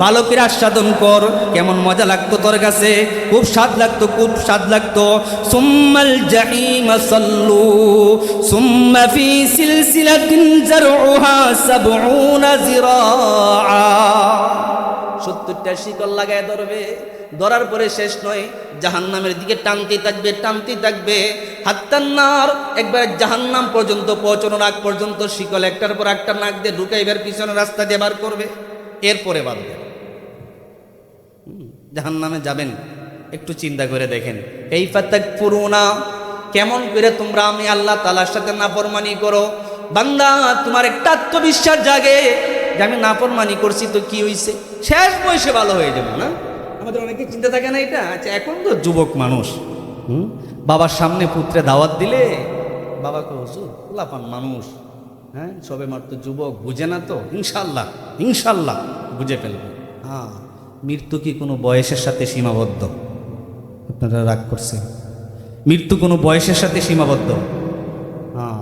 ভালো করে আস্বাদন কর, কেমন মজা লাগতো তোর কাছে, খুব স্বাদ লাগতো, খুব স্বাদ লাগতো। সুম্মাল জাহিম সাল্লু সুম্মা ফি সিলসিলাতিন জারউহা 70 যিরাআ। 70টা শিকল লাগায় ধরবে। ধরার পরে শেষ নয়, জাহান্নামের দিকে টানতে থাকবে, টানতে থাকবে। হাত্তান্নার, একবার জাহান্নাম পর্যন্ত পৌঁছানোর আগ পর্যন্ত শিকল একটার পর একটা নাক দিয়ে ঢুকাইবার পিছনে রাস্তা দিয়ে বার করবে, এরপরে বাঁধবে। জাহান্নামে যাবেন, একটু চিন্তা করে দেখেন। এই ফাতাকফুরুনা, কেমন করে তোমরা আমি আল্লাহ তাআলার সাথে নাফরমানি করো। বান্দা, তোমার একটা আত্মবিশ্বাস জাগে যে আমি নাফরমানি করছি তো কি হইছে, শেষ বয়সে ভালো হয়ে যাবো না। আমাদের অনেকে চিন্তা থাকে না এটা। আচ্ছা, এখন তো যুবক মানুষ, বাবার সামনে পুত্রে দাওয়াত দিলে বাবাকে হুজুর লাপান মানুষ, হ্যাঁ সবে মাত্র যুবক, বুঝে না তো, ইনশাল্লাহ ইনশাল্লাহ বুঝে ফেলবে। হ্যাঁ, মৃত্যু কি কোনো বয়সের সাথে সীমাবদ্ধ? আপনারা রাগ করছেন? মৃত্যু কোনো বয়সের সাথে সীমাবদ্ধ? হ্যাঁ,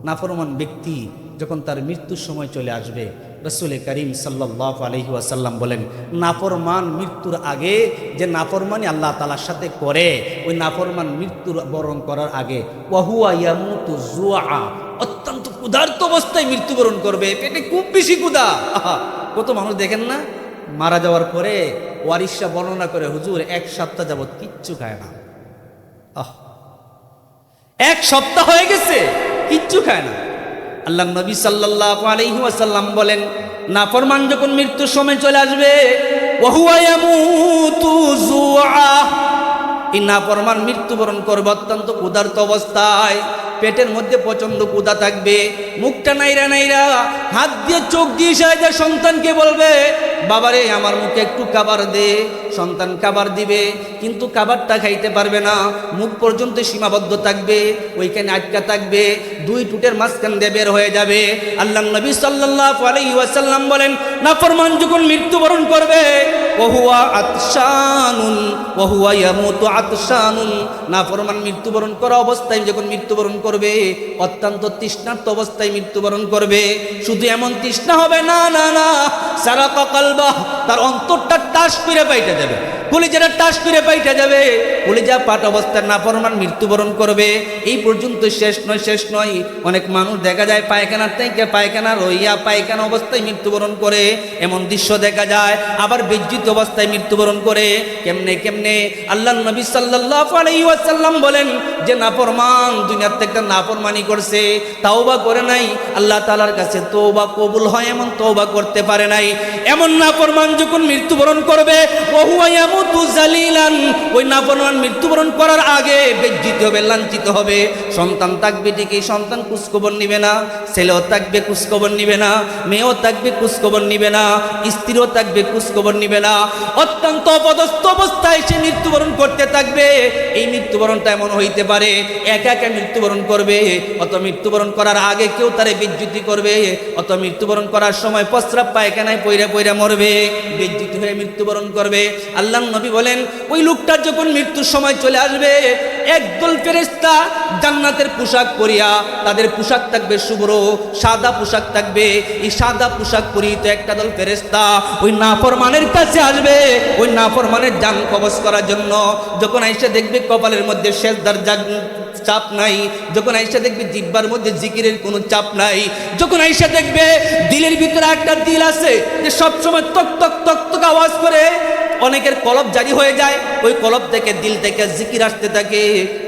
নাফরমান ব্যক্তি যখন তার মৃত্যুর সময় চলে আসবে, রাসূল করিম সাল্লাল্লাহু আলাইহি ওয়াসাল্লাম বলেন, নাফরমান মৃত্যুর আগে যে নাফরমানি আল্লাহ তাআলার সাথে করে, ওই নাফরমান মৃত্যুর বরণ করার আগে ওয়াহুয়া ইয়ামুতু জুআ, অত্যন্ত ক্ষুধার্ত অবস্থায় মৃত্যুবরণ করবে। পেটে খুব বেশি ক্ষুধা। কত মানুষ দেখেন না, মারা যাওয়ার পরে ওয়ারিসা বর্ণনা করে, হুজুর 1 সপ্তাহ যাবত কিচ্ছু খায় না। 1 সপ্তাহ হয়ে গেছে কিচ্ছু খায় না। আল্লাহ নবী সাল্লাল্লাহু আলাইহি ওয়াসাল্লাম বলেন, নাফরমান যখন মৃত্যুর সময় চলে আসবে, ওয়াহুয়া ইয়ামুতু জুআ, এই নাফরমান মৃত্যুবরণ করবে অত্যন্ত ক্ষুধার্ত অবস্থায়। পেটের মধ্যে প্রচন্ড ক্ষুধা থাকবে, মুখটা নাইরা নাইরা হাত দিয়ে চোখ দিয়ে ইশারা সন্তানকে বলবে, বাবারে আমার মুখে একটু খাবার দে। সন্তান খাবার দিবে, কিন্তু খাবারটা খাইতে পারবে না, মুখ পর্যন্ত সীমাবদ্ধ থাকবে, ওইখানে আটকা থাকবে, 2 টুটের মাঝখান দিয়ে বের হয়ে যাবে। আল্লাহ নবী সাল্লাল্লাহু আলাইহি ওয়াসাল্লাম বলেন, নাফরমান যখন মৃত্যুবরণ করবে, ওহুয়া আতশানুন ওহুয়া ইয়ামুতু আতশানুন, নাফরমান মৃত্যুবরণ করা অবস্থায় যখন মৃত্যুবরণ করবে, অত্যন্ত তৃষ্ণার্ত অবস্থায় মৃত্যুবরণ করবে। শুধু এমন তৃষ্ণা হবে না, না না, সারাকা কলবাহ, তার অন্তরটা টাস করে পাইতে যাবে, কলিজাটা টাস করে পাইতে যাবে, কলিজা পাট অবস্থায় নাফরমান মৃত্যুবরণ করবে। এই পর্যন্ত শেষ নয়, শেষ নয়। অনেক মানুষ দেখা যায় পায়খানার থেকে পায়খানা রইয়া পায়খানা অবস্থায় মৃত্যুবরণ করে, এমন দৃশ্য দেখা যায়। আবার বিজ্জিত অবস্থায় মৃত্যুবরণ করে। কেমনে কেমনে? আল্লাহ নবী সাল্লাল্লাহু আলাইহি ওয়াসাল্লাম বলেন, যে নাফরমান দুনিয়ার থেকে নাফরমানি করছে, তাওবা করে নাই, আল্লাহ তাআলার কাছে তওবা কবুল হয় এমন তওবা করতে পারে নাই, এমন নাফরমান যখন মৃত্যুবরণ করবে, ওহুয়া ইয়ামুতু জালিলান, ওই নাফরমান মৃত্যুবরণ করার আগে বেজ্জিত হবে, লাঞ্ছিত হবে। সন্তান থাকবে ঠিকই, সন্তান খোঁজখবর নিবে না, ছেলেও থাকবে খোঁজখবর নিবে না, মেয়েও থাকবে খোঁজখবর নিবে না, স্ত্রীও থাকবে খোঁজখবর নিবে না। অত্যন্ত অপদস্থ অবস্থায় সে মৃত্যুবরণ করতে থাকবে। এই মৃত্যুবরণটা এমন হইতে পারে, একা একা মৃত্যুবরণ করবে, অত মৃত্যুবরণ করার আগে কেউ তারে বেজ্জিতি করবে, অত মৃত্যুবরণ করার সময় প্রস্রাব পায়খানায় পইরা পইরা মরবে, বেজ্জিতি হয়ে মৃত্যুবরণ করবে। আল্লাহ নবী বলেন, ওই লোকটার যখন মৃত্যুর সময় চলে আসবে, একদল ফেরেশতা জান্নাতের পোশাক পরিয়া, তাদের পোশাক থাকবে শুভ্র সাদা পোশাক থাকবে, এই সাদা পোশাক পরিহিত একটা দল ফেরেশতা ওই নাফরমানের কাছে আসবে, ওই নাফরমানের জান কবজ করার জন্য। যখন আইসা দেখবে কপালের মধ্যে সেজদার চাপ নাই, যখন আইসা দেখবে জিহ্বার মধ্যে জিকিরের কোনো চাপ নাই, যখন আইসা দেখবে দিলের ভিতরে একটা দিল আছে যে সবসময় তক তক তক তক আওয়াজ করে, অনেকের কলব জারি হয়ে যায়, ওই কলব থেকে দিল থেকে জিকির আসতে থাকে,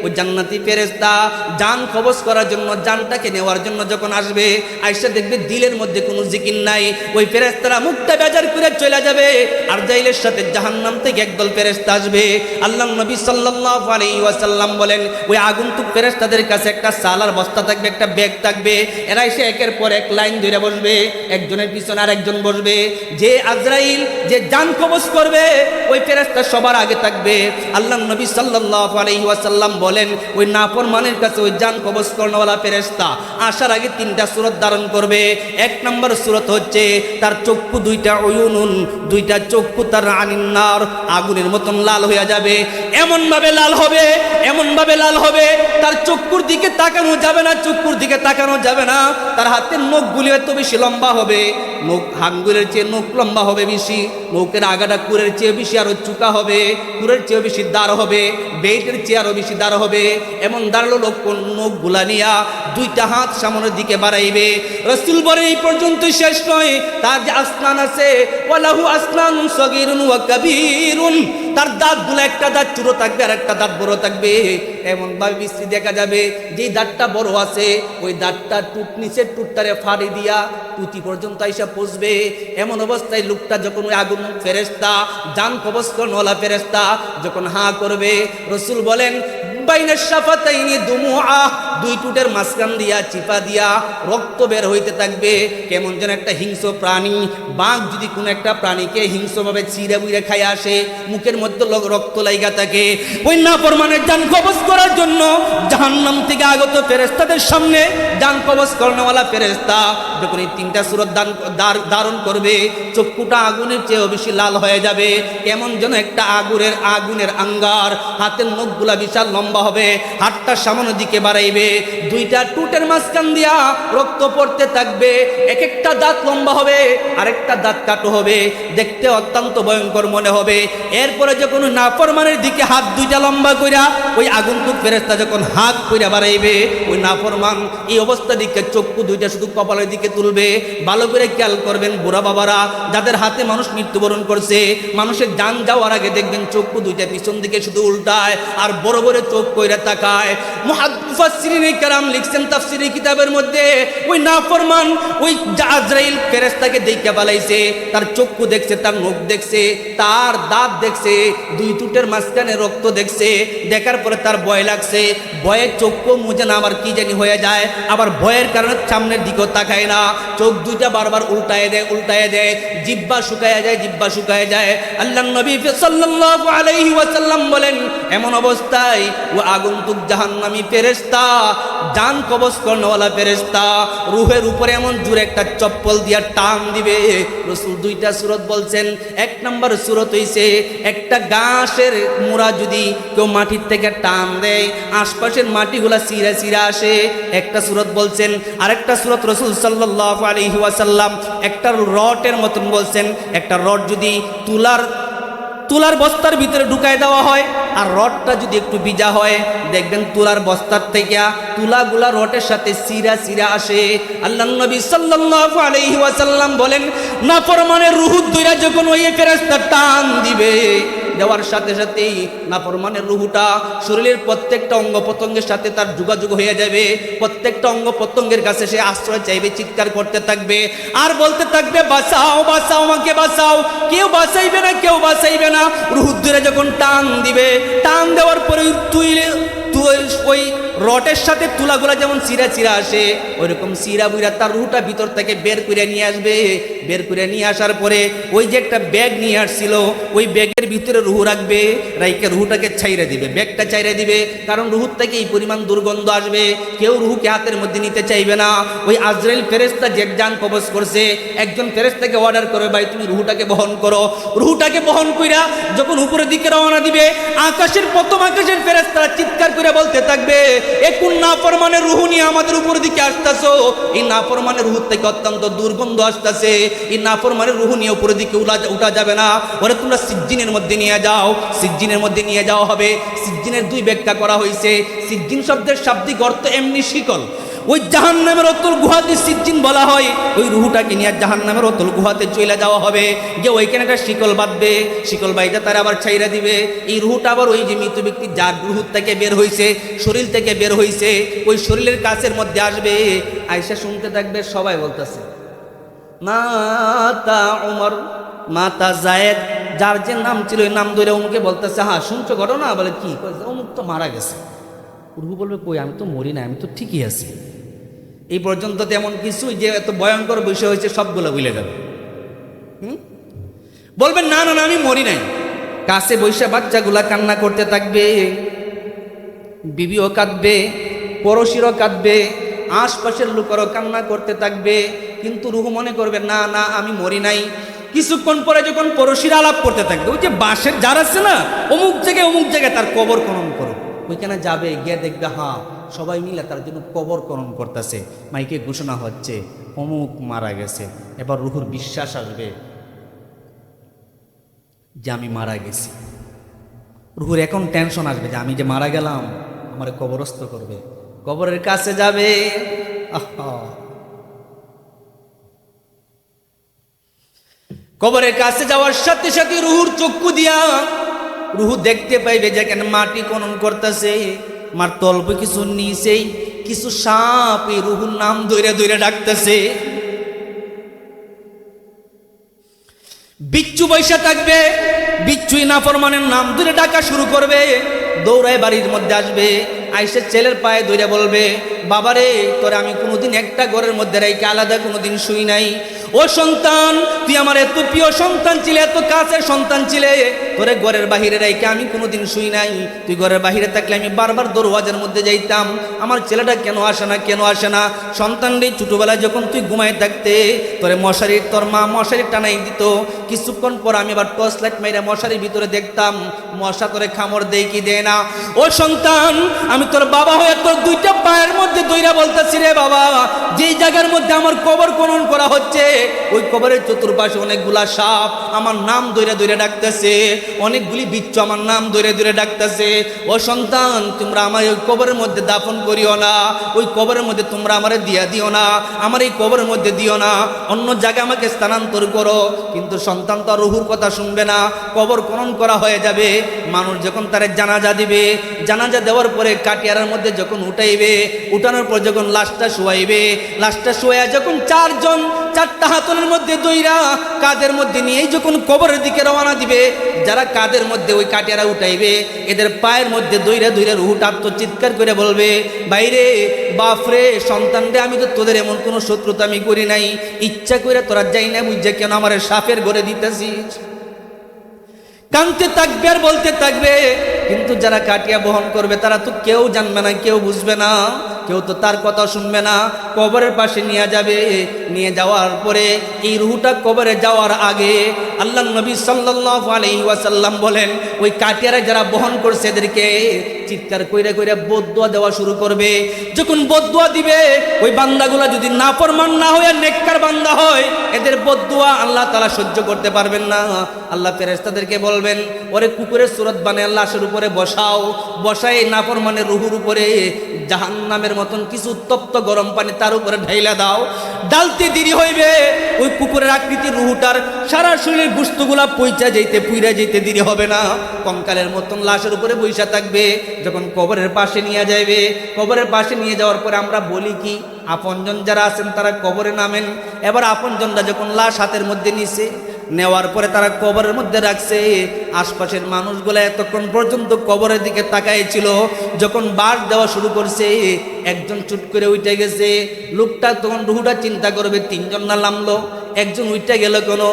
ওই জান্নাতি ফেরেশতা জান কবজ করার জন্য, জানটাকে নেওয়ার জন্য যখন আসবে, আইসা দেখবে দিলের মধ্যে কোনো জিকির নাই, ওই ফেরেশতারা মুখটা বেজার করে চলে যাবে। আর জাইলের সাথে জাহান্নাম থেকে একদল ফেরেশতা আসবে। আল্লাহ নবী সাল্লাল্লাহু আলাইহি ওয়াসাল্লাম বলেন, ওই আগন্তুক ফেরেশতাদের কাছে একটা সালার বস্তা থাকবে, একটা ব্যাগ থাকবে, এরা এসে একের পর এক লাইন ধরে বসবে, একজনের পিছনে আর একজন বসবে। যে আজরাইল যে জান কবজ করবে, ওই ফেরেশতা সবার আগে থাকবে। আল্লাহ নবী সাল্লাল্লাহু আলাইহি ওয়াসাল্লাম বলেন ওই নাফরমানের কাছে ওই জান কবজ করনেওয়ালা ফেরেশতা আসার আগে তিনটা সূরত ধারণ করবে। এক নম্বর সূরত হচ্ছে তার চক্ষু দুইটা উয়ুনুন, দুইটা চক্ষু তার আনিন্নার, আগুনের মতন লাল হয়ে যাবে। এমনভাবে লাল হবে, এমনভাবে লাল হবে তার চক্ষুর দিকে তাকানো যাবে না, চক্ষুর দিকে তাকানো যাবে না। তার হাতের নখগুলি এত বেশি লম্বা হবে, নখ আঙ্গুলের চেয়ে নখ লম্বা হবে বেশি, নখের আগাটা কুরের চেয়ে বেশি আরো চুকা হবে, কুরের চেয়ে বেশি দাঁড় হবে, বেইটের চেয়ে আরো বেশি দাঁড় হবে। এমন দাঁড়ালো লোক নখ গুলা নিয়া দুইটা হাত সামনের দিকে বাড়াইবে। রাসূল বলেন এই পর্যন্ত শেষ নয়, তার যে আসনান আছে ওয়ালাহু আসনানুন সগীরুন ওয়া কাবীরুন, তার দাঁতগুলো একটা দাঁত ছোট থাকবে আর একটা দাঁত বড় থাকবে। এমন ভাবে মিস্ত্রি দেখা যাবে যে দাঁতটা বড় আছে ওই দাঁতটা টুট নিচের টুটটারে ফাড়ি দিয়া টুটি পর্যন্ত আইসা পৌঁছবে। এমন অবস্থায় লোকটা যখন ওই আগুন ফেরেশতা জান কবজ করনেওয়ালা ফেরেশতা যখন হাঁ করবে, রাসূল বলেন বাইনা শাফাতাইনি দুমুআ, দুই টুটের মাঝখান দিয়া চিপা দিয়া রক্ত বের হইতে থাকবে। কেমন যেন একটা হিংস্র প্রাণী, বাঘ যদি কোনো একটা প্রাণীকে হিংস্রভাবে ছিঁড়ে বুইড়ে খাই আসে, মুখের মধ্যে রক্ত লাইগা থাকে। ওই নাফরমানের জান কবজ করার জন্য জাহান্নাম থেকে আগত ফেরেশতাদের সামনে জান কবজ করনেওয়ালা ফেরেশতা যখন এই তিনটা সূরত ধারণ করবে, চক্ষুটা আগুনের চেয়েও বেশি লাল হয়ে যাবে। কেমন যেন একটা আগুনের আঙ্গার, হাতের নখগুলা বিশাল লম্বা হবে, হাতটা সামনের দিকে বাড়াইবে, দুইটা টুটের মাঝখান দিয়া রক্ত পড়তে থাকবে। এক একটা দাঁত লম্বা হবে, আরেকটা দাঁত কাটো হবে, দেখতে অত্যন্ত ভয়ঙ্কর মনে হবে। এরপরে যখন নাফরমানের দিকে হাত দুইটা লম্বা কইরা ওই আগুনটুক ফেরেশতা যখন হাত কইরা বাড়াইবে, ওই নাফরমান এই অবস্থা দিকে চক্ষু দুইটা শুধু কপালের দিকে তুলবে। ভালো করে খেয়াল করবেন বুড়া বাবারা, যাদের হাতে মানুষ মৃত্যুবরণ করছে, মানুষের জান যাওয়ার আগে দেখবেন চক্ষু দুইটা পিছন দিকে শুধু উল্টায় আর বড় বড় চোখ কইরা তাকায়। মুফাসসিরিনে কেরাম লিখছেন তাফসীরের কিতাবের মধ্যে ওই নাফরমান ওই আজরাইল ফেরেশতাকে দেখে পালাইছে, তার চক্ষু দেখছে, তার নখ দেখছে, তার দাঁত দেখছে, দুই টুটের মাঝখানে রক্ত দেখছে। দেখার পরে তার ভয় লাগছে, ভয়ের চক্ষু মুজে না আবার কি জানি হয়ে যায়, আবার ভয়ের কারণে সামনের দিকেও তাকায় না, চোখ দুইটা বারবার উল্টায় দেয়, জিহ্বা শুকায় যায়। আল্লাহর নবী সাল্লাল্লাহু আলাইহি ওয়াসাল্লাম বলেন এমন অবস্থায় ও আগন্তুক জাহান্নামী ফেরেশতা, জান কবজ করনেওয়ালা ফেরেশতা রূহের উপরে এমন জোরে একটা চপ্পল দিয়া টান দিবে। রাসূল দুইটা সূরত বলছেন। এক নম্বর সূরত হইছে একটা ঘাসের মোড়া যদি কেউ মাটির থেকে টান দেয়, আশপাশের মাটিগুলা চিরা আসে, একটা সূরত বলছেন। আরেকটা সূরত রাসূল সাল্লাল্লাহু আলাইহি ওয়াসাল্লাম একটা রডের মতন বলছেন, একটা রড যদি তুলার বস্তার ভিতরে ঢুকায় দেওয়া হয় আর রডটা যদি একটু ভিজা হয়, দেখবেন তুলার বস্তার থেকে তুলাগুলা রডের সাথে চিরা আসে। আল্লাহর নবী সাল্লাল্লাহু আলাইহি ওয়াসাল্লাম বলেন নাফরমানের রূহ ধইরা যখন ওই ফেরেশতা টান দিবে, দেওয়ার সাথে সাথেই নাফরমানের রূহটা শরীরের প্রত্যেকটা অঙ্গ প্রত্যঙ্গের সাথে তার যোগাযোগ হয়ে যাবে। প্রত্যেকটা অঙ্গ প্রত্যঙ্গের কাছে সে আশ্রয় চাইবে, চিৎকার করতে থাকবে আর বলতে থাকবে বাঁচাও বাঁচাও, আমাকে বাঁচাও। কেউ বাঁচাইবে না। রূহ ধরে যখন টান দিবে, টান দেওয়ার পরে ওই রটের সাথে তুলাগুলা যেমন চিরা আসে, ওইরকম চিরা বুইরা তার রুহটা ভিতর থেকে বের করে নিয়ে আসবে। বের করে নিয়ে আসার পরে ওই যে একটা ব্যাগ নিয়ে আসছিল, ওই ব্যাগের ভিতরে রুহু রাখবে, রাইকে রুহুটাকে ছাইরে দিবে, ব্যাগটা ছাইরে দিবে। কারণ রুহুর থেকে এই পরিমাণ দুর্গন্ধ আসবে, কেউ রুহুকে হাতের মধ্যে নিতে চাইবে না। ওই আজরাইল ফেরেশতা যে জান কবজ করছে, একজন ফেরেশতাকে অর্ডার করে, ভাই তুমি রুহুটাকে বহন করো। রুহুটাকে বহন কইরা যখন উপরের দিকে রওনা দিবে, প্রথম আকাশের ফেরেশতারা চিৎকার করে বলতে থাকবে, এ কোন নাফরমানের রূহ নিয়ে আমাদের উপরের দিকে আসতেছো? এই নাফরমানের রূহ থেকে অত্যন্ত দুর্গন্ধ আসতেছে, এই নাফরমানের রূহ নিয়ে উপরের দিকে উঠা যাবে না, ওরে তোমরা সিজ্জিনের মধ্যে নিয়ে যাও। সিজ্জিনের মধ্যে নিয়ে যাওয়া হবে। সিজ্জিনের দুই ব্যাখ্যা করা হয়েছে। সিজ্জিন শব্দের শাব্দিক অর্থ এমনি শিকল, ওই জাহান্নামের অতল গুহাতে সিজ্জিন বলা হয়। ওই রুহুটাকে নিয়ে জাহান্নামের অতল গুহাতে চলে যাওয়া হবে, যে ওইখানে একটা শিকল বাঁধবে, শিকল বাইটা তারা আবার ছাইরা দিবে। এই রুহুটা আবার ওই যে মৃত ব্যক্তি যার রুহ থেকে বের হয়েছে, শরীর থেকে বের হয়েছে, ওই শরীরের কাছের মধ্যে আসবে। আয়েশা শুনতে থাকবে, সবাই বলতেছে মাতা ওমর, মাতা জায়েদ, যার যে নাম ছিল ওই নাম ধরে অমুকে বলতেছে, হ্যাঁ শুনছো ঘটনা? বলে কি? অমুক তো মারা গেছে। রুহু বলবে কই, আমি তো মরি না, আমি তো ঠিকই আছি। এই পর্যন্ত তেমন কিছুই যে এত ভয়ঙ্কর বিষয় হয়েছে সবগুলো ভুলে যাবে। বলবেন না না না, আমি মরি নাই। কাছে বসে বাচ্চাগুলা কান্না করতে থাকবে, বিবিও কাঁদবে, পড়োশিরও কাঁদবে, আশপাশের লোকেরও কান্না করতে থাকবে। কিন্তু রুহ মনে করবে না না আমি মরি নাই। কিছুক্ষণ পরে যখন পড়োশিরা আলাপ করতে থাকবে, ওই যে বাঁশের জার আছে না, অমুক জায়গায় তার কবর খনন করো, ওইখানে যাবে, গিয়ে দেখবে হ্যাঁ সবাই মিলে তার জন্য কবর খনন করতেছে, মাইকে ঘোষণা হচ্ছে অমুক মারা গেছে। এবার রুহুর বিশ্বাস আসবে যে আমি মারা গেছি। রুহুর এখন টেনশন আসবে যে আমি যে মারা গেলাম, আমার কবরস্থ করবে, কবরের কাছে যাবে। কবরের কাছে যাওয়ার সাথে সাথে রুহুর চক্ষু দিয়া রুহু দেখতে পাইবে যে কেন মাটি খনন করতেছে, মার তল্প কিছু নিচেই কিছু সাপ এই রুহুর নাম ধরে ধরে ডাকতেছে। বিচ্ছু বৈশা থাকবে, বিচ্ছুই নাফরমানের নাম ধরে ডাকা শুরু করবে। দৌড়ায় বাড়ির মধ্যে আসবে, আইসে ছেলের পায়ে ধরে বলবে বাবারে তোরে আমি কোনোদিন একটা ঘরের মধ্যে রেখে আলাদা কোনোদিন শুই নাই। ও সন্তান, তুই আমার এত প্রিয় সন্তান ছিলে, এত কাছের সন্তান ছিলে, তোরে ঘরের বাহিরে রেখে আমি কোনোদিন শুই নাই। তুই ঘরের বাহিরে থাকলে আমি বারবার দরওয়াজার মধ্যে যাইতাম, আমার ছেলেটা কেন আসে না কেন আসে না। সন্তান রে, ছোটবেলায় যখন তুই ঘুমায় থাকতে তোরে তোর মা মশারি টানাই দিত, কিছুক্ষণ পর আমি আবার টর্চ লাইট মাইরা মশারির ভিতরে দেখতাম মশা তোরে খামড় দেয় কি দেয় না। ও সন্তান, আমি তোর বাবা হয়ে তোর দুইটা পায়ের মধ্যে দইরা বলতেছি রে বাবা, যেই জায়গার মধ্যে আমার কবর খনন করা হচ্ছে ওই কবরের চতুর্পাশে অনেকগুলা সাপ আমার নাম দইরা দইরা ডাকতেছে, অনেকগুলি বিচ্ছু আমার নাম দইরা দইরা ডাকতেছে। ও সন্তান, তোমরা আমার ওই কবরের মধ্যে দাফন করিও না, ওই কবরের মধ্যে তোমরা আমারে দিয়া দিও না, আমার এই কবরের মধ্যে দিও না, অন্য জায়গায় আমাকে স্থানান্তর করো। কিন্তু সন্তান তো আর রুহুর কথা শুনবে না। কবর খনন করা হয়ে যাবে, মানুষ যখন তার জানাজা দিবে, জানাজা দেওয়ার পরে কাটিয়ারের মধ্যে যখন উঠাইবে, উঠানোর পর যখন লাশটা শোয়াইবে, লাশটা শোয়া যখন চারটা হাতলের মধ্যে দইরা কাদের মধ্যে নিয়ে যখন কবরের দিকে রওনা দিবে, যারা কাদের মধ্যে ওই কাটিয়ারা উঠাইবে এদের পায়ের মধ্যে দইরা দইরা রুহুটা আত্মচিৎকার করে বলবে বাইরে বাপরে সন্তান রে, আমি তো তোদের এমন কোনো শত্রুতা আমি করি নাই, ইচ্ছা করে তোরা যাই না বুঝছে কেন আমার সাপের ঘরে দিতেছিস। কানতে থাকবে আর বলতে থাকবে, কিন্তু যারা কাটিয়া বহন করবে তারা তো কেউ জানবে না, কেউ বুঝবে না, কেউ তো তার কথা শুনবে না। কবরের পাশে নিয়ে যাবে, নিয়ে যাওয়ার পরে এই রুহুটা কবরে যাওয়ার আগে আল্লাহ নবী সাল্লাল্লাহু আলাইহি ওয়াসাল্লাম বলেন ওই কাটিয়ারা যারা বহন করছে এদেরকে চিৎকার কইরা কইরা বদদুয়া দেওয়া শুরু করবে। যখন বদদুয়া দিবে ওই বান্দাগুলা যদি নাফরমান না হয় আর নেককার বান্দা হয়, এদের বদদুয়া আল্লাহ তাআলা সহ্য করতে পারবেন না। আল্লাহ ফেরেশতাদেরকে বলবেন ওরে কুকুরের সুরত বানায় লাশের উপরে বসাও, বসায় নাফরমানের রুহুর উপরে জাহান্নামের মতন কিছু উত্তপ্ত গরম পানি তার উপরে ঢাইলা দাও। ডালতে দেরি হইবে, ওই কুকুরের আকৃতির রুহুটার সারা শরীরের গোশতগুলা পুইরা যেতে দেরি হবে না, কঙ্কালের মতন লাশের উপরে বইসা থাকবে। যখন কবরের পাশে নিয়ে যাইবে, কবরের পাশে নিয়ে যাওয়ার পরে আমরা বলি কি আপনজন যারা আছেন তারা কবরে নামেন। এবার আপনজনরা যখন লাশ হাতের মধ্যে নিছে, নেওয়ার পরে তারা কবরের মধ্যে রাখছে, আশপাশের মানুষগুলো এতক্ষণ পর্যন্ত কবরের দিকে তাকায় ছিল। যখন বাস দেওয়া শুরু করছে, একজন চুট করে উঠে গেছে, লোকটা তখন রুহুটা চিন্তা করবে তিনজন না নামলো, একজন উইটা গেল কেন,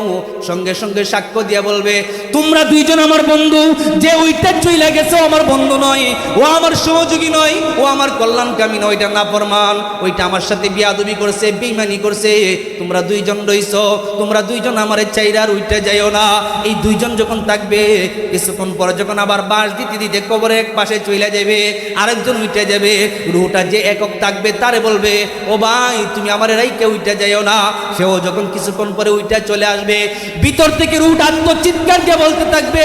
সঙ্গে সঙ্গে সাক্ষ্য দিয়া বলবে তোমরা দুইজন আমার বন্ধু, যে উইটা চইলা গেছে আমার বন্ধু নয়, ও আমার সহযোগী নয়, ও আমার কল্যাণকামী নয়, ওইটা নাফরমান, ওইটা আমার সাথে বিয়াদবি করছে, বেঈমানি করছে। তোমরা দুইজন রইছো, তোমরা দুইজন আমারে চাইরা আর উইটা যাইও না। এই দুইজন যখন থাকবে, কিছুক্ষণ পরে যখন আবার বাঁশ দিতে দিতে কবরে এক পাশে চইলা যাবে, আরেকজন উইটা যাবে, রুহুটা যে একক থাকবে তারে বলবে ও ভাই তুমি আমার রাইকে উইটা যাইও না। সেও যখন কিছুক্ষণ পরে উইটা চলে আসবে, ভিতর থেকে রুহুটা আত্মচিৎকার দিয়ে বলতে থাকবে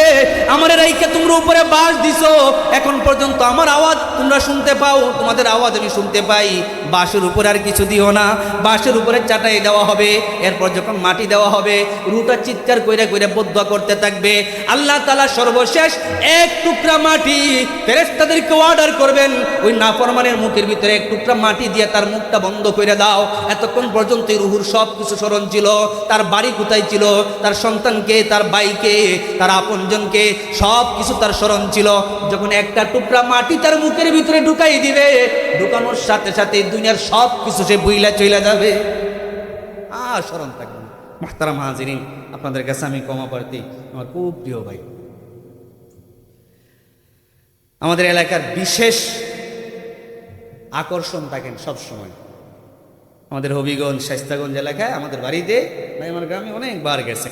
আমার রাইকে তোমরা উপরে বাঁশ দিছো, এখন পর্যন্ত আমার আওয়াজ তোমরা শুনতে পাও, তোমাদের আওয়াজ আমি শুনতে পাই, বাঁশের উপরে আর কিছু দিও না, বাঁশের উপরে চাটাই দেওয়া হবে। এরপর যখন মাটি দেওয়া হবে, রুহুটা চিৎকার কইরা কইরা বদদুয়া করতে থাকবে। আল্লাহ তাআলা সর্বশেষ এক টুকরা মাটি ফেরেশতাদেরকে অর্ডার করবেন, ওই নাফরমানের মুখের ভিতরে এক টুকরা মাটি দিয়ে তার মুখটা বন্ধ করে দাও। এতক্ষণ পর্যন্ত রুহুর সব কিছু স্মরণ ছিল, তার বাড়ি কোথায় ছিল, তার সন্তানকে, তার ভাইকে, তার আপনজনকে, সব কিছু তার স্মরণ ছিল। যখন একটা টুকরা মাটি তার মুখের ভিতরে ঢুকাই দিবে, ঢুকানোর সাথে সাথে দুনিয়ার সব কিছু সে বুইলা চইলা যাবে, আর স্মরণ থাকবে। মুহতারাম হাজিরিন, আপনাদের কাছে আমি ক্ষমা প্রার্থী, আমার খুব প্রিয় ভাই, আমাদের এলাকার বিশেষ আকর্ষণ থাকেন সবসময়। আমাদের হবিগঞ্জ শাইস্তাগঞ্জ এলাকায় আমাদের বাড়িতে ভাই আমার গ্রামে অনেকবার গেছে।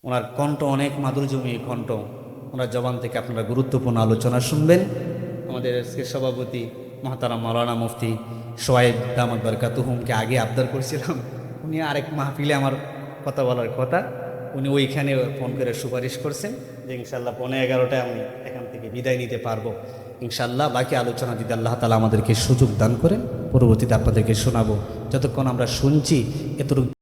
ওনার কণ্ঠ অনেক মাধুর্যময়ী কণ্ঠ, ওনার জবান থেকে আপনারা গুরুত্বপূর্ণ আলোচনা শুনবেন। আমাদের আজকের সভাপতি মহতারাম মাওলানা মুফতি সোয়াইব দামাত বারকাতুহুমকে আগে আবদার করছিলাম, উনি আরেক মাহফিলে আমার কথা বলার কথা, উনি ওইখানে ফোন করে সুপারিশ করছেন যে ইনশাল্লাহ 11:15টায় আমি এখান থেকে বিদায় নিতে পারবো। ইনশাল্লাহ বাকি আলোচনা যদি আল্লাহ তাআলা আমাদেরকে সুযোগ দান করেন পরবর্তীতে আপনাদেরকে শোনাবো। যতক্ষণ আমরা শুনছি এতটুকু